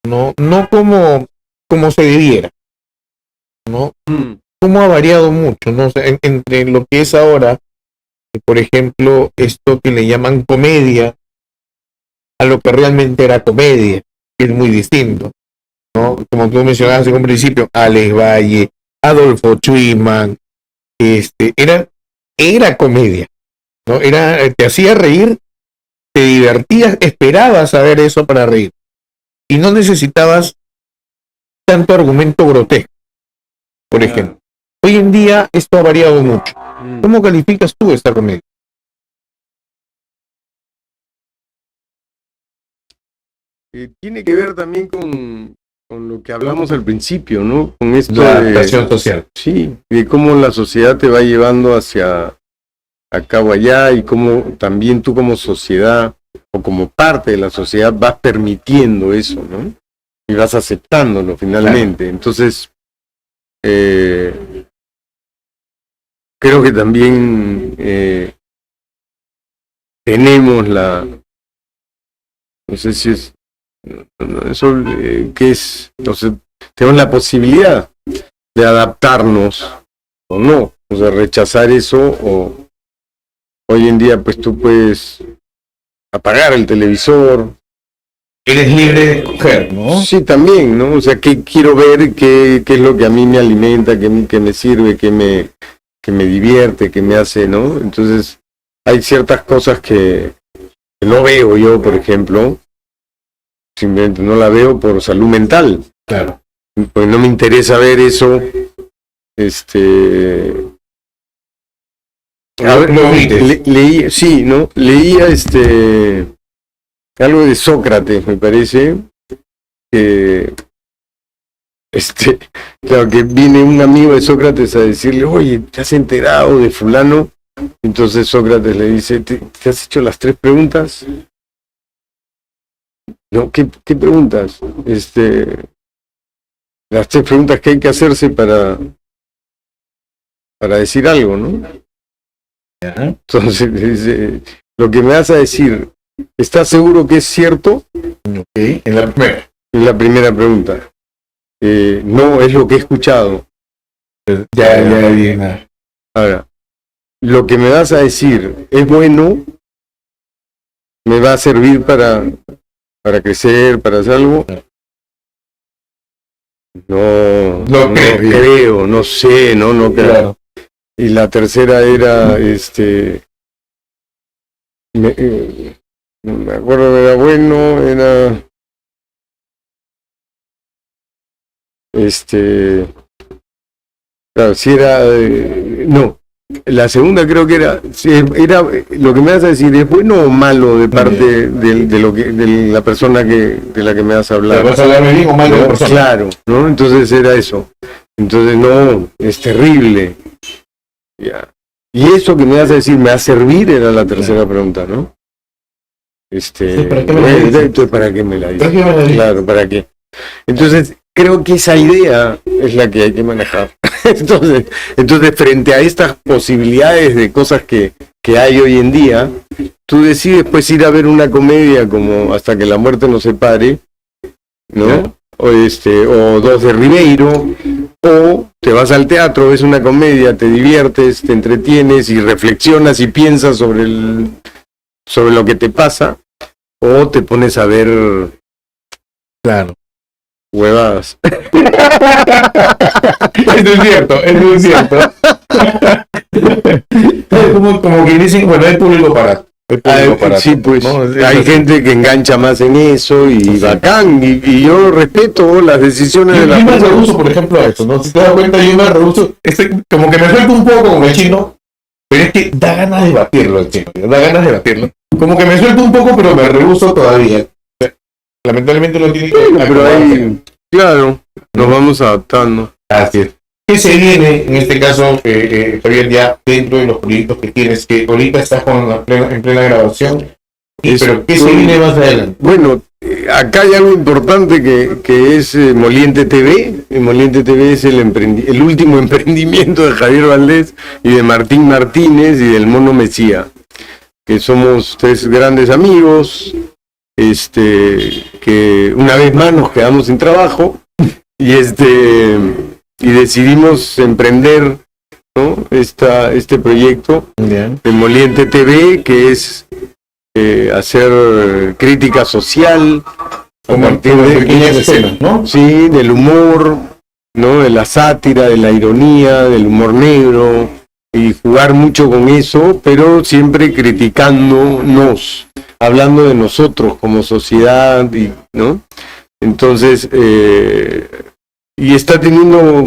no como se debiera, ¿no? Cómo ha variado mucho, ¿no? O sea, entre lo que es ahora, por ejemplo, esto que le llaman comedia, a lo que realmente era comedia, que es muy distinto, ¿no? Como tú mencionabas en un principio, Alex Valle, Adolfo Chuiman, era comedia, ¿no? Te hacía reír, te divertías, esperabas a ver eso para reír, y no necesitabas tanto argumento grotesco, por ejemplo. Hoy en día esto ha variado mucho. ¿Cómo calificas tú esta comedia? Tiene que ver también con lo que hablamos al principio, ¿no? Con esto La adaptación social. Sí, de cómo la sociedad te va llevando hacia acá o allá y cómo también tú como sociedad o como parte de la sociedad vas permitiendo eso, ¿no? Y vas aceptándolo finalmente. Claro. Entonces, creo que también tenemos no sé si es eso que es, no sé, tenemos la posibilidad de adaptarnos o no, o sea, rechazar eso, o hoy en día pues tú puedes apagar el televisor. Eres libre de escoger, ¿no? Sí, también, ¿no? O sea, ¿qué quiero ver? ¿Qué es lo que a mí me alimenta? ¿Qué me sirve? ¿Qué me divierte? ¿Qué me hace, no? Entonces, hay ciertas cosas que no veo yo, por ejemplo. Simplemente no la veo por salud mental. Claro. Pues no me interesa ver eso. A ver, leía, sí, ¿no? Leía algo de Sócrates, me parece, que claro, que viene un amigo de Sócrates a decirle, oye, ¿te has enterado de fulano? Entonces Sócrates le dice, ¿te has hecho las 3 preguntas? No, ¿qué preguntas? Las 3 preguntas que hay que hacerse para decir algo, ¿no? Entonces le dice, lo que me vas a decir, ¿estás seguro que es cierto? Okay. En la primera pregunta. No, es lo que he escuchado. Ya. Ahora, lo que me vas a decir es bueno, me va a servir para crecer, para hacer algo. No creo, no sé, no creo. Claro. Y la tercera era, me acuerdo, era bueno, era, claro, si era, no, la segunda creo que era lo que me vas a decir, ¿es bueno o malo de parte de la persona de la que me vas a hablar? ¿Vas a hablar bien o mal de la persona? Claro, ¿no? Entonces era eso. Entonces no, es terrible. Ya. Y eso que me vas a decir, ¿me va a servir? Era la tercera pregunta, ¿no? ¿Para qué me la dices? ¿Para qué me la dices? Claro, ¿para qué? Entonces, creo que esa idea es la que hay que manejar. Entonces, frente a estas posibilidades de cosas que hay hoy en día, tú decides pues ir a ver una comedia como Hasta que la muerte nos separe, ¿no? O Dos de Ribeiro, o te vas al teatro, ves una comedia, te diviertes, te entretienes y reflexionas y piensas sobre lo que te pasa, o te pones a ver, claro, huevadas. Eso es cierto. Como que dicen, bueno, hay público para sí, pues, ¿no? Hay gente que engancha más en eso y sí, bacán, y yo respeto las decisiones de la persona. Yo me rehuso, por ejemplo, a eso, ¿no? Si te das cuenta, yo me rehuso, como que me suelto un poco como el chino, pero es que da ganas de debatirlo el chino, Como que me suelto un poco, pero me rehuso todavía. La lamentablemente uno tiene que Pero acomodarse. ahí, claro, nos vamos adaptando. Así es. ¿Qué se viene en este caso, Javier, ya dentro de los proyectos que tienes, que ahorita estás en plena grabación? Pero ¿qué se viene más adelante? Bueno, acá hay algo importante que es Moliente TV. Moliente TV es el último emprendimiento de Javier Valdés y de Martín Martínez y del Mono Mesía, que somos tres grandes amigos, que una vez más nos quedamos sin trabajo y decidimos emprender, ¿no? este proyecto de Moliente TV, que es hacer crítica social, compartir pequeñas escenas, ¿no? Sí, del humor, ¿no? De la sátira, de la ironía, del humor negro, y jugar mucho con eso, pero siempre criticándonos, hablando de nosotros como sociedad, ¿no? Entonces, y está teniendo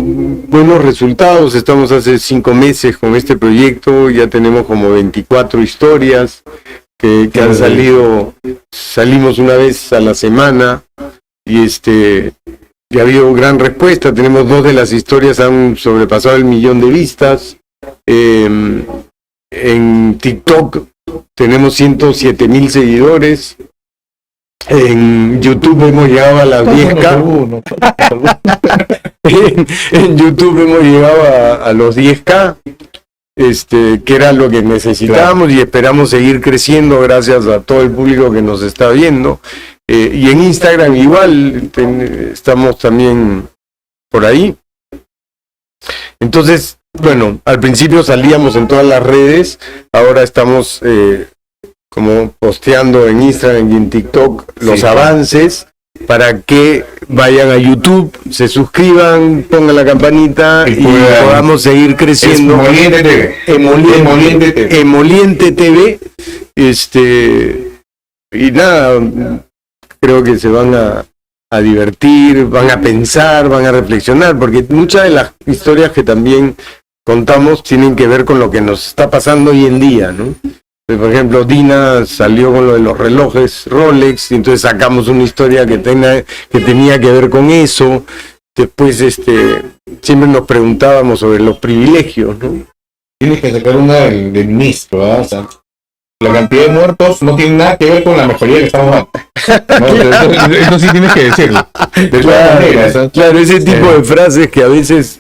buenos resultados. Estamos hace 5 meses con este proyecto, ya tenemos como 24 historias que han salido, salimos una vez a la semana, y ha habido gran respuesta. Tenemos 2 de las historias han sobrepasado el 1.000.000 de vistas. En TikTok tenemos 107.000 seguidores. En YouTube hemos llegado a las 10K. En YouTube hemos llegado a los 10K, que era lo que necesitábamos, claro. Y esperamos seguir creciendo gracias a todo el público que nos está viendo. Y en Instagram igual, estamos también por ahí. Entonces, bueno, al principio salíamos en todas las redes, ahora estamos como posteando en Instagram y en TikTok los avances, para que vayan a YouTube, se suscriban, pongan la campanita y podamos seguir creciendo. Emoliente TV. Emoliente TV. Emoliente TV. Y nada, creo que se van a divertir, van a pensar, van a reflexionar, porque muchas de las historias que también contamos tienen que ver con lo que nos está pasando hoy en día, ¿no? Por ejemplo, Dina salió con lo de los relojes Rolex, y entonces sacamos una historia que tenía que ver con eso. Después siempre nos preguntábamos sobre los privilegios, ¿no? Tienes que sacar una del ministro, ¿verdad? O sea, la cantidad de muertos no tiene nada que ver con la mejoría que estamos dando. No, eso sí tienes que decirlo. De todas maneras, claro, ese tipo de frases que a veces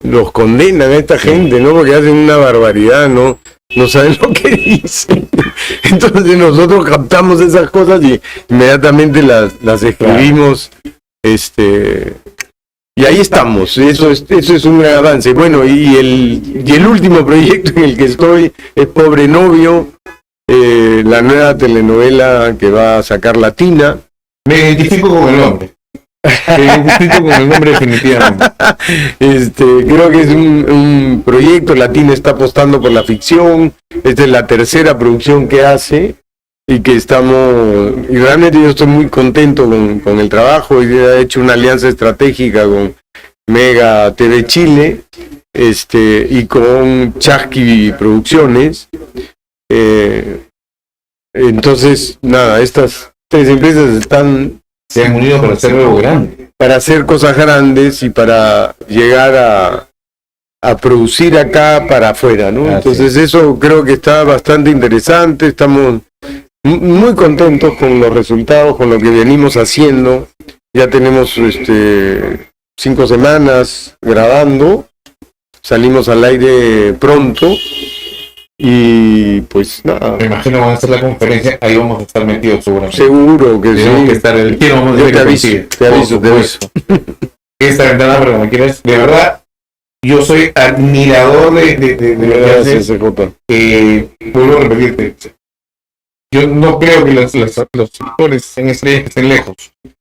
los condenan a esta gente, ¿no? Porque hacen una barbaridad, ¿no? No saben lo que dicen. Entonces nosotros captamos esas cosas y inmediatamente las escribimos. Y ahí estamos. Eso es un gran avance. Bueno, y el último proyecto en el que estoy es Pobre Novio, la nueva telenovela que va a sacar Latina. Me identifico con el nombre. Me identifico con el nombre definitivamente. Creo que es un proyecto. Latina está apostando por la ficción. Esta es la tercera producción que hace, y que y realmente yo estoy muy contento con el trabajo. Y he hecho una alianza estratégica con Mega TV Chile, y con Chasqui Producciones. Entonces, nada, estas 3 empresas se han unido para hacer algo grande. Para hacer cosas grandes y para llegar a producir acá para afuera, ¿no? Entonces eso creo que está bastante interesante. Estamos muy contentos con los resultados, con lo que venimos haciendo. Ya tenemos 5 semanas grabando. Salimos al aire pronto. Y pues nada. Me imagino van a hacer la conferencia, ahí vamos a estar metidos seguramente. Seguro que tenemos sí. Que estar el Yo te aviso. Esta ventana, pero me quieres, de verdad, yo soy admirador de lo que haces. Vuelvo a repetirte, yo no creo que los actores en estrellas que estén lejos,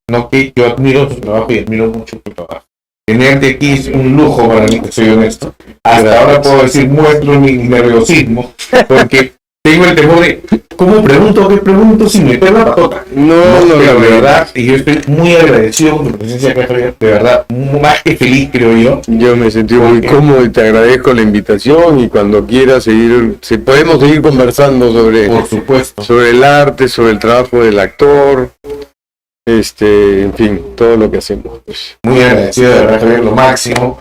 no, que yo admiro su trabajo y admiro mucho tu trabajo. Tenerte aquí es un lujo para mí, que soy honesto. Hasta ahora puedo decir, muestro mi nerviosismo, porque tengo el temor de ¿cómo pregunto? ¿Qué pregunto? Sin meter la patota. No, de verdad, y yo estoy muy agradecido con tu presencia acá, Javier, de verdad, más que feliz, creo yo. Yo me sentí muy cómodo y te agradezco la invitación, y cuando quieras podemos seguir conversando por supuesto, sobre el arte, sobre el trabajo del actor. en fin, todo lo que hacemos. Pues. Muy agradecido de verdad, Javier, lo máximo.